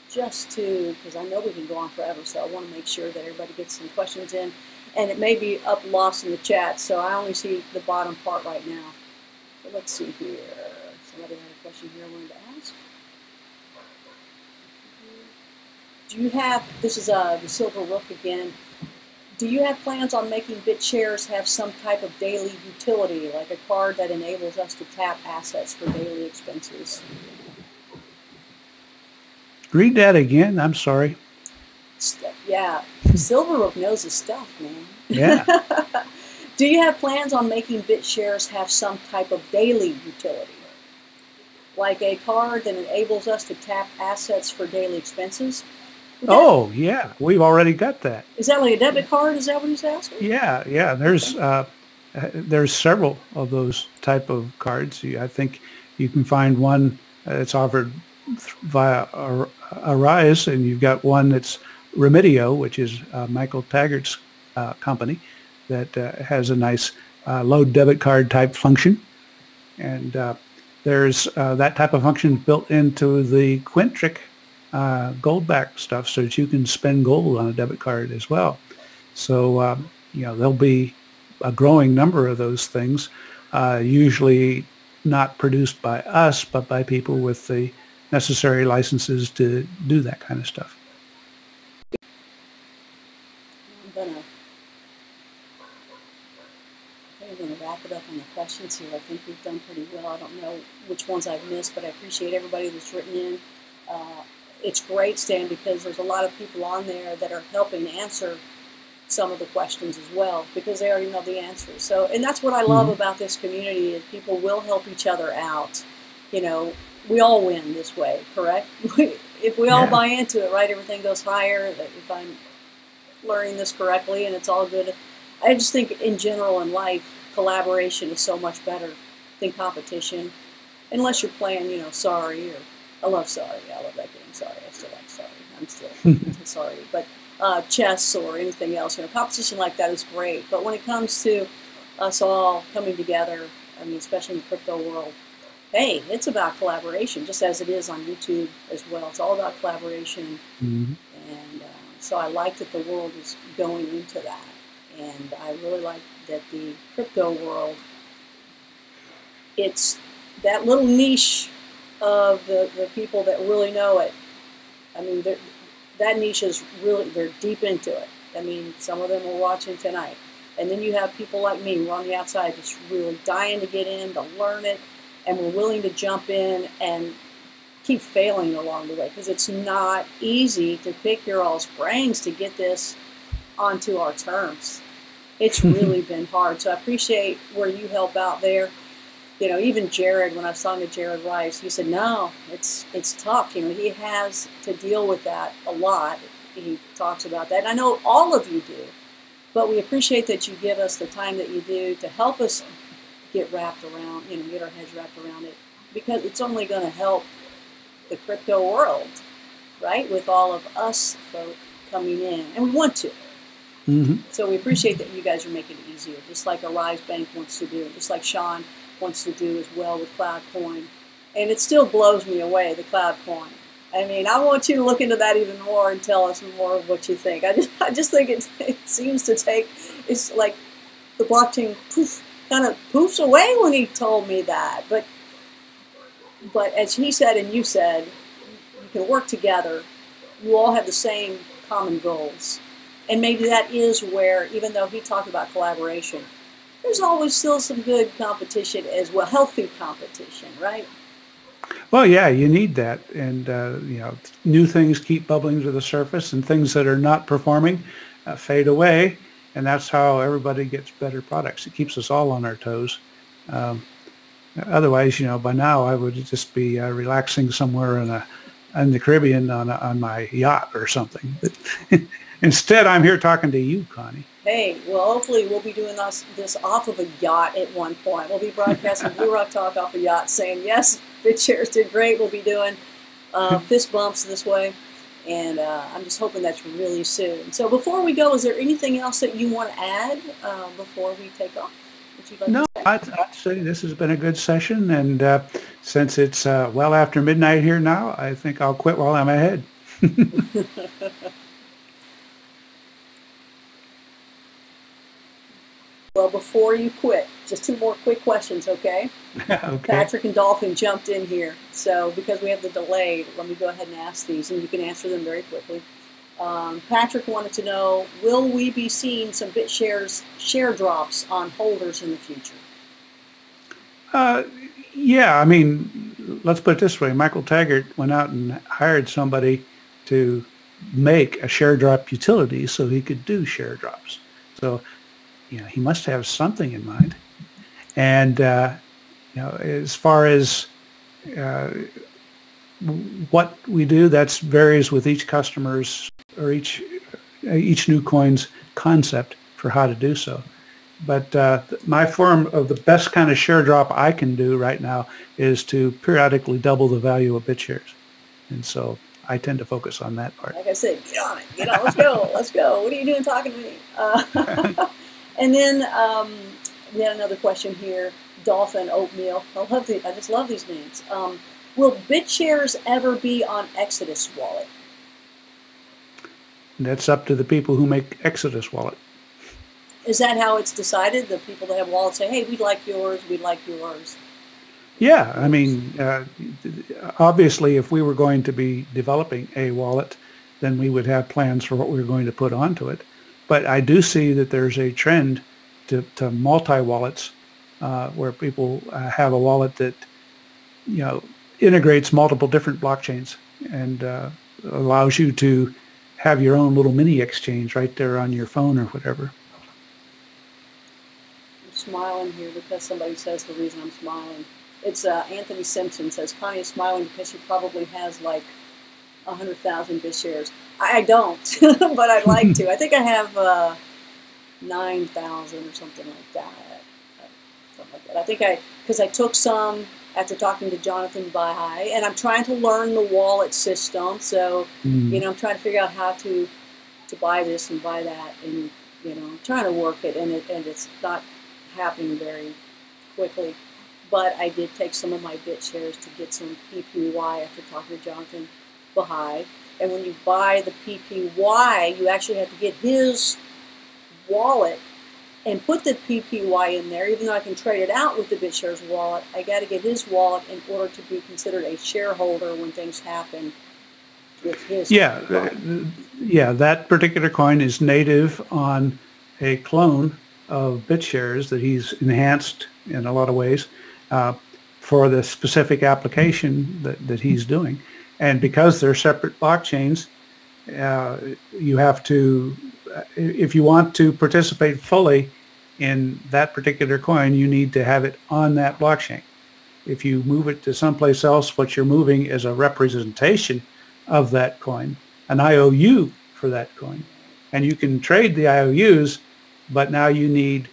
Just to, because I know we can go on forever, so I want to make sure that everybody gets some questions in. And it may be up lost in the chat, so I only see the bottom part right now. So let's see here. Somebody had a question here I wanted to ask. Do you have, this is the Silver Rook again, Do you have plans on making BitShares have some type of daily utility, like a card that enables us to tap assets for daily expenses? Read that again. I'm sorry. Yeah, Silverrook knows his stuff, man. Yeah. Do you have plans on making BitShares have some type of daily utility, like a card that enables us to tap assets for daily expenses? Oh, yeah. We've already got that. Is that like a debit card? Is that what he's asking? Yeah. There's several of those type of cards. I think you can find one that's offered via Arise, and you've got one that's Remedio, which is Michael Taggart's company, that has a nice load debit card type function. And there's that type of function built into the Quintric gold back stuff, so that you can spend gold on a debit card as well. So there'll be a growing number of those things, usually not produced by us, but by people with the necessary licenses to do that kind of stuff. I'm going to wrap it up on the questions here. I think we've done pretty well. I don't know which ones I've missed, but I appreciate everybody that's written in. It's great, Stan, because there's a lot of people on there that are helping answer some of the questions as well, because they already know the answers. So, and that's what I love about this community, is people will help each other out. We all win this way, correct? If we all buy into it, right, everything goes higher. If I'm learning this correctly, and it's all good. I just think in general in life, collaboration is so much better than competition, unless you're playing, Sorry, or I love Sorry. I love that game. Sorry, I still like Sorry. I'm still sorry, but chess or anything else, competition like that is great. But when it comes to us all coming together, especially in the crypto world, hey, it's about collaboration, just as it is on YouTube as well. It's all about collaboration, and so I like that the world is going into that. And I really like that the crypto world, it's that little niche of the people that really know it. That niche is really, they're deep into it. Some of them are watching tonight. And then you have people like me, who are on the outside, just really dying to get in, to learn it, and we're willing to jump in and keep failing along the way, because it's not easy to pick your all's brains to get this onto our terms. It's really been hard. So I appreciate where you help out there. Even Jared, when I was talking to Jared Rice, he said, no, it's tough. He has to deal with that a lot. He talks about that. And I know all of you do, but we appreciate that you give us the time that you do to help us get wrapped around, get our heads wrapped around it, because it's only going to help the crypto world, right? With all of us folk coming in, and we want to. So we appreciate that you guys are making it easier, just like Arise Bank wants to do, just like Sean wants to do as well with Cloud Coin. And it still blows me away, the Cloud Coin. I want you to look into that even more and tell us more of what you think. I just think it seems to take, it's like the blockchain kind of poofs away when he told me that. But as he said and you said, you can work together. You all have the same common goals. And maybe that is where, even though he talked about collaboration, there's always still some good competition as well, healthy competition, right? Well, yeah, you need that. And, new things keep bubbling to the surface, and things that are not performing fade away. And that's how everybody gets better products. It keeps us all on our toes. Otherwise, by now I would just be relaxing somewhere in the Caribbean on my yacht or something. But instead, I'm here talking to you, Connie. Hey, well, hopefully we'll be doing this off of a yacht at one point. We'll be broadcasting Blue Rock Talk off a yacht, saying, yes, BitShares did great. We'll be doing fist bumps this way. And I'm just hoping that's really soon. So before we go, is there anything else that you want to add before we take off? No, I'd say this has been a good session. And since it's well after midnight here now, I think I'll quit while I'm ahead. Well, before you quit, just two more quick questions, okay? Okay. Patrick and Dolphin jumped in here. So because we have the delay, let me go ahead and ask these, and you can answer them very quickly. Patrick wanted to know, will we be seeing some BitShares share drops on holders in the future? Yeah, I mean, let's put it this way. Michael Taggart went out and hired somebody to make a share drop utility so he could do share drops. So, he must have something in mind. And, as far as what we do, that varies with each customer's or each new coin's concept for how to do so. But my form of the best kind of share drop I can do right now is to periodically double the value of BitShares. And so I tend to focus on that part. Like I said, get on it. Let's go. Let's go. What are you doing talking to me? And then we had another question here. Dolphin Oatmeal. I just love these names. Will BitShares ever be on Exodus Wallet? That's up to the people who make Exodus Wallet. Is that how it's decided? The people that have wallets say, hey, we'd like yours, we'd like yours. Yeah, I mean, obviously, if we were going to be developing a wallet, then we would have plans for what we were going to put onto it. But I do see that there's a trend to multi-wallets where people have a wallet that, integrates multiple different blockchains and allows you to have your own little mini exchange right there on your phone or whatever. I'm smiling here because somebody says the reason I'm smiling. It's Anthony Simpson says, Connie is smiling because she probably has like 100,000 BitShares. I don't, but I'd like to. I think I have 9,000 or something like that. I think because I took some after talking to Jonathan Bahai, and I'm trying to learn the wallet system. So, I'm trying to figure out how to buy this and buy that, and I'm trying to work it, and it's not happening very quickly. But I did take some of my BitShares to get some PPY after talking to Jonathan Bahai. And when you buy the PPY, you actually have to get his wallet and put the PPY in there. Even though I can trade it out with the BitShares wallet, I got to get his wallet in order to be considered a shareholder when things happen with his. Yeah, that particular coin is native on a clone of BitShares that he's enhanced in a lot of ways for the specific application that he's doing. And because they're separate blockchains, you have to, if you want to participate fully in that particular coin, you need to have it on that blockchain. If you move it to someplace else, what you're moving is a representation of that coin, an IOU for that coin. And you can trade the IOUs, but now you need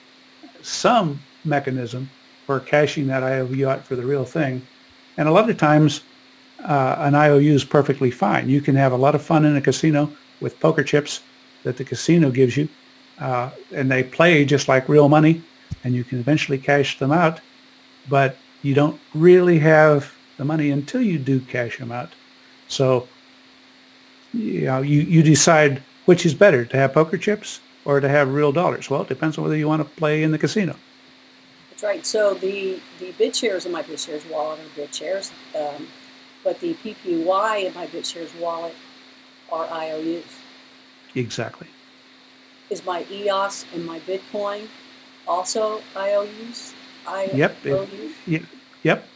some mechanism for cashing that IOU out for the real thing. And a lot of times, an IOU is perfectly fine. You can have a lot of fun in a casino with poker chips that the casino gives you, and they play just like real money, and you can eventually cash them out, but you don't really have the money until you do cash them out. So, you decide which is better, to have poker chips or to have real dollars. Well, it depends on whether you want to play in the casino. That's right. So the BitShares in my BitShares wallet are BitShares, but the PPY in my BitShares wallet are IOUs. Exactly. Is my EOS and my Bitcoin also IOUs? Yep. Yep.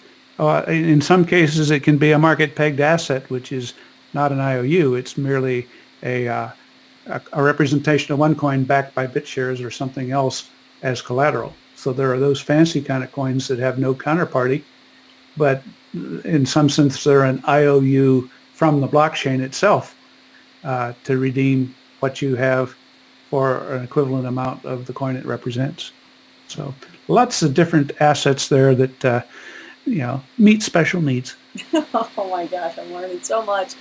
In some cases, it can be a market-pegged asset, which is not an IOU. It's merely a representation of one coin backed by BitShares or something else as collateral. So there are those fancy kind of coins that have no counterparty, but in some sense, they're an IOU from the blockchain itself to redeem what you have for an equivalent amount of the coin it represents. So lots of different assets there that, meet special needs. Oh my gosh, I'm learning so much.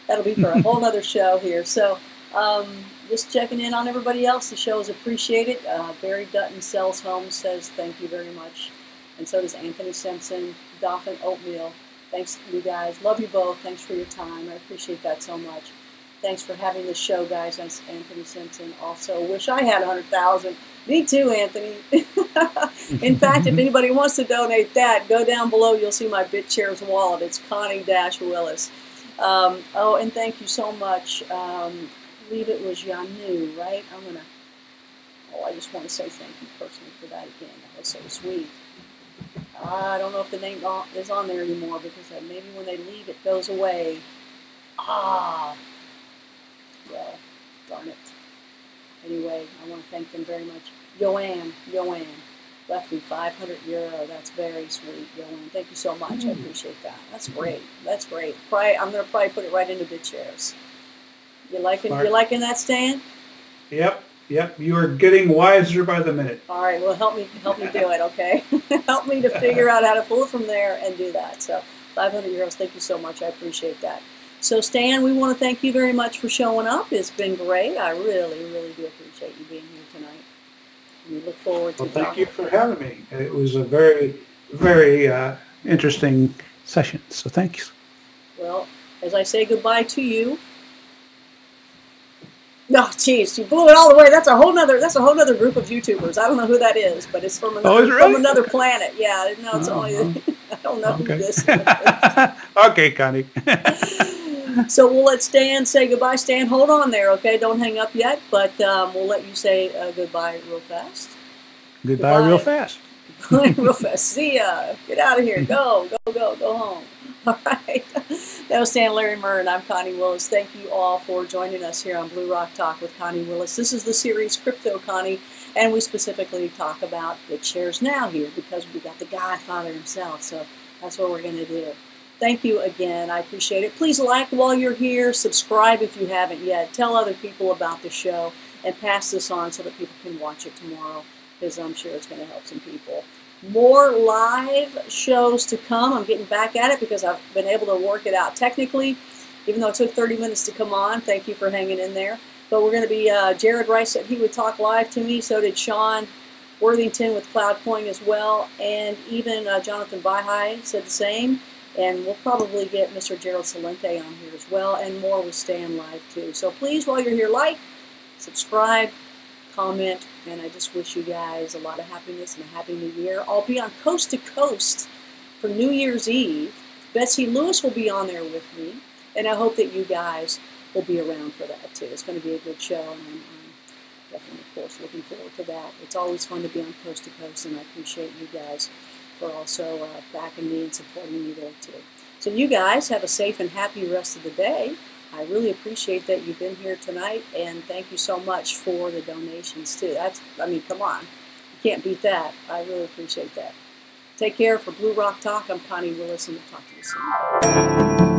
That'll be for a whole other show here. So just checking in on everybody else. The show is appreciated. Barry Dutton Sells Homes says thank you very much. And so does Anthony Simpson, Dolphin Oatmeal. Thanks, you guys. Love you both. Thanks for your time. I appreciate that so much. Thanks for having the show, guys. That's Anthony Simpson. Also, wish I had 100,000. Me too, Anthony. In fact, if anybody wants to donate that, go down below. You'll see my BitShares wallet. It's Connie-Willis. Oh, and thank you so much. I believe it was Yanu, right? I just want to say thank you personally for that again. That was so sweet. I don't know if the name is on there anymore because maybe when they leave it goes away. Well, darn it. Anyway, I want to thank them very much. Joanne left me €500. That's very sweet, Joanne. Thank you so much. I appreciate that. That's great. That's great. I'm going to probably put it right into BitShares. You liking that, Stan? Yep. You are getting wiser by the minute. All right. Well, help me do it, okay? Help me to figure out how to pull it from there and do that. So, €500. Thank you so much. I appreciate that. So, Stan, we want to thank you very much for showing up. It's been great. I really, really do appreciate you being here tonight. And we look forward to talking. Thank you for having me. It was a very, very interesting session. So, thanks. Well, as I say goodbye to you. No, geez, you blew it all the way. That's a whole nother group of YouTubers. I don't know who that is, but it's from another planet. Yeah, no, it's only I don't know who this is. Okay, Connie. So we'll let Stan say goodbye. Stan, hold on there, okay? Don't hang up yet, but we'll let you say goodbye real fast. Goodbye real fast. Real fast. See ya. Get out of here. Go home. All right. That was Stan Larimer, and I'm Connie Willis. Thank you all for joining us here on Blue Rock Talk with Connie Willis. This is the series Crypto Connie, and we specifically talk about BitShares now here because we got the Godfather himself, so that's what we're going to do. Thank you again. I appreciate it. Please like while you're here. Subscribe if you haven't yet. Tell other people about the show, and pass this on so that people can watch it tomorrow, because I'm sure it's going to help some people. More live shows to come. I'm getting back at it because I've been able to work it out technically, even though it took 30 minutes to come on. Thank you for hanging in there. But we're going to be, Jared Rice said he would talk live to me. So did Sean Worthington with CloudCoin as well. And even Jonathan Baha'i said the same. And we'll probably get Mr. Gerald Salente on here as well. And more with Stan live too. So please, while you're here, like, subscribe, comment, and I just wish you guys a lot of happiness and a happy new year. I'll be on Coast to Coast for New Year's Eve. Betsy Lewis will be on there with me, and I hope that you guys will be around for that too. It's going to be a good show, and I'm definitely, of course, looking forward to that. It's always fun to be on Coast to Coast, and I appreciate you guys for also backing me and supporting me there too. So you guys have a safe and happy rest of the day. I really appreciate that you've been here tonight, and thank you so much for the donations too. Come on. You can't beat that. I really appreciate that. Take care. For Blue Rock Talk, I'm Connie Willis, and we'll talk to you soon.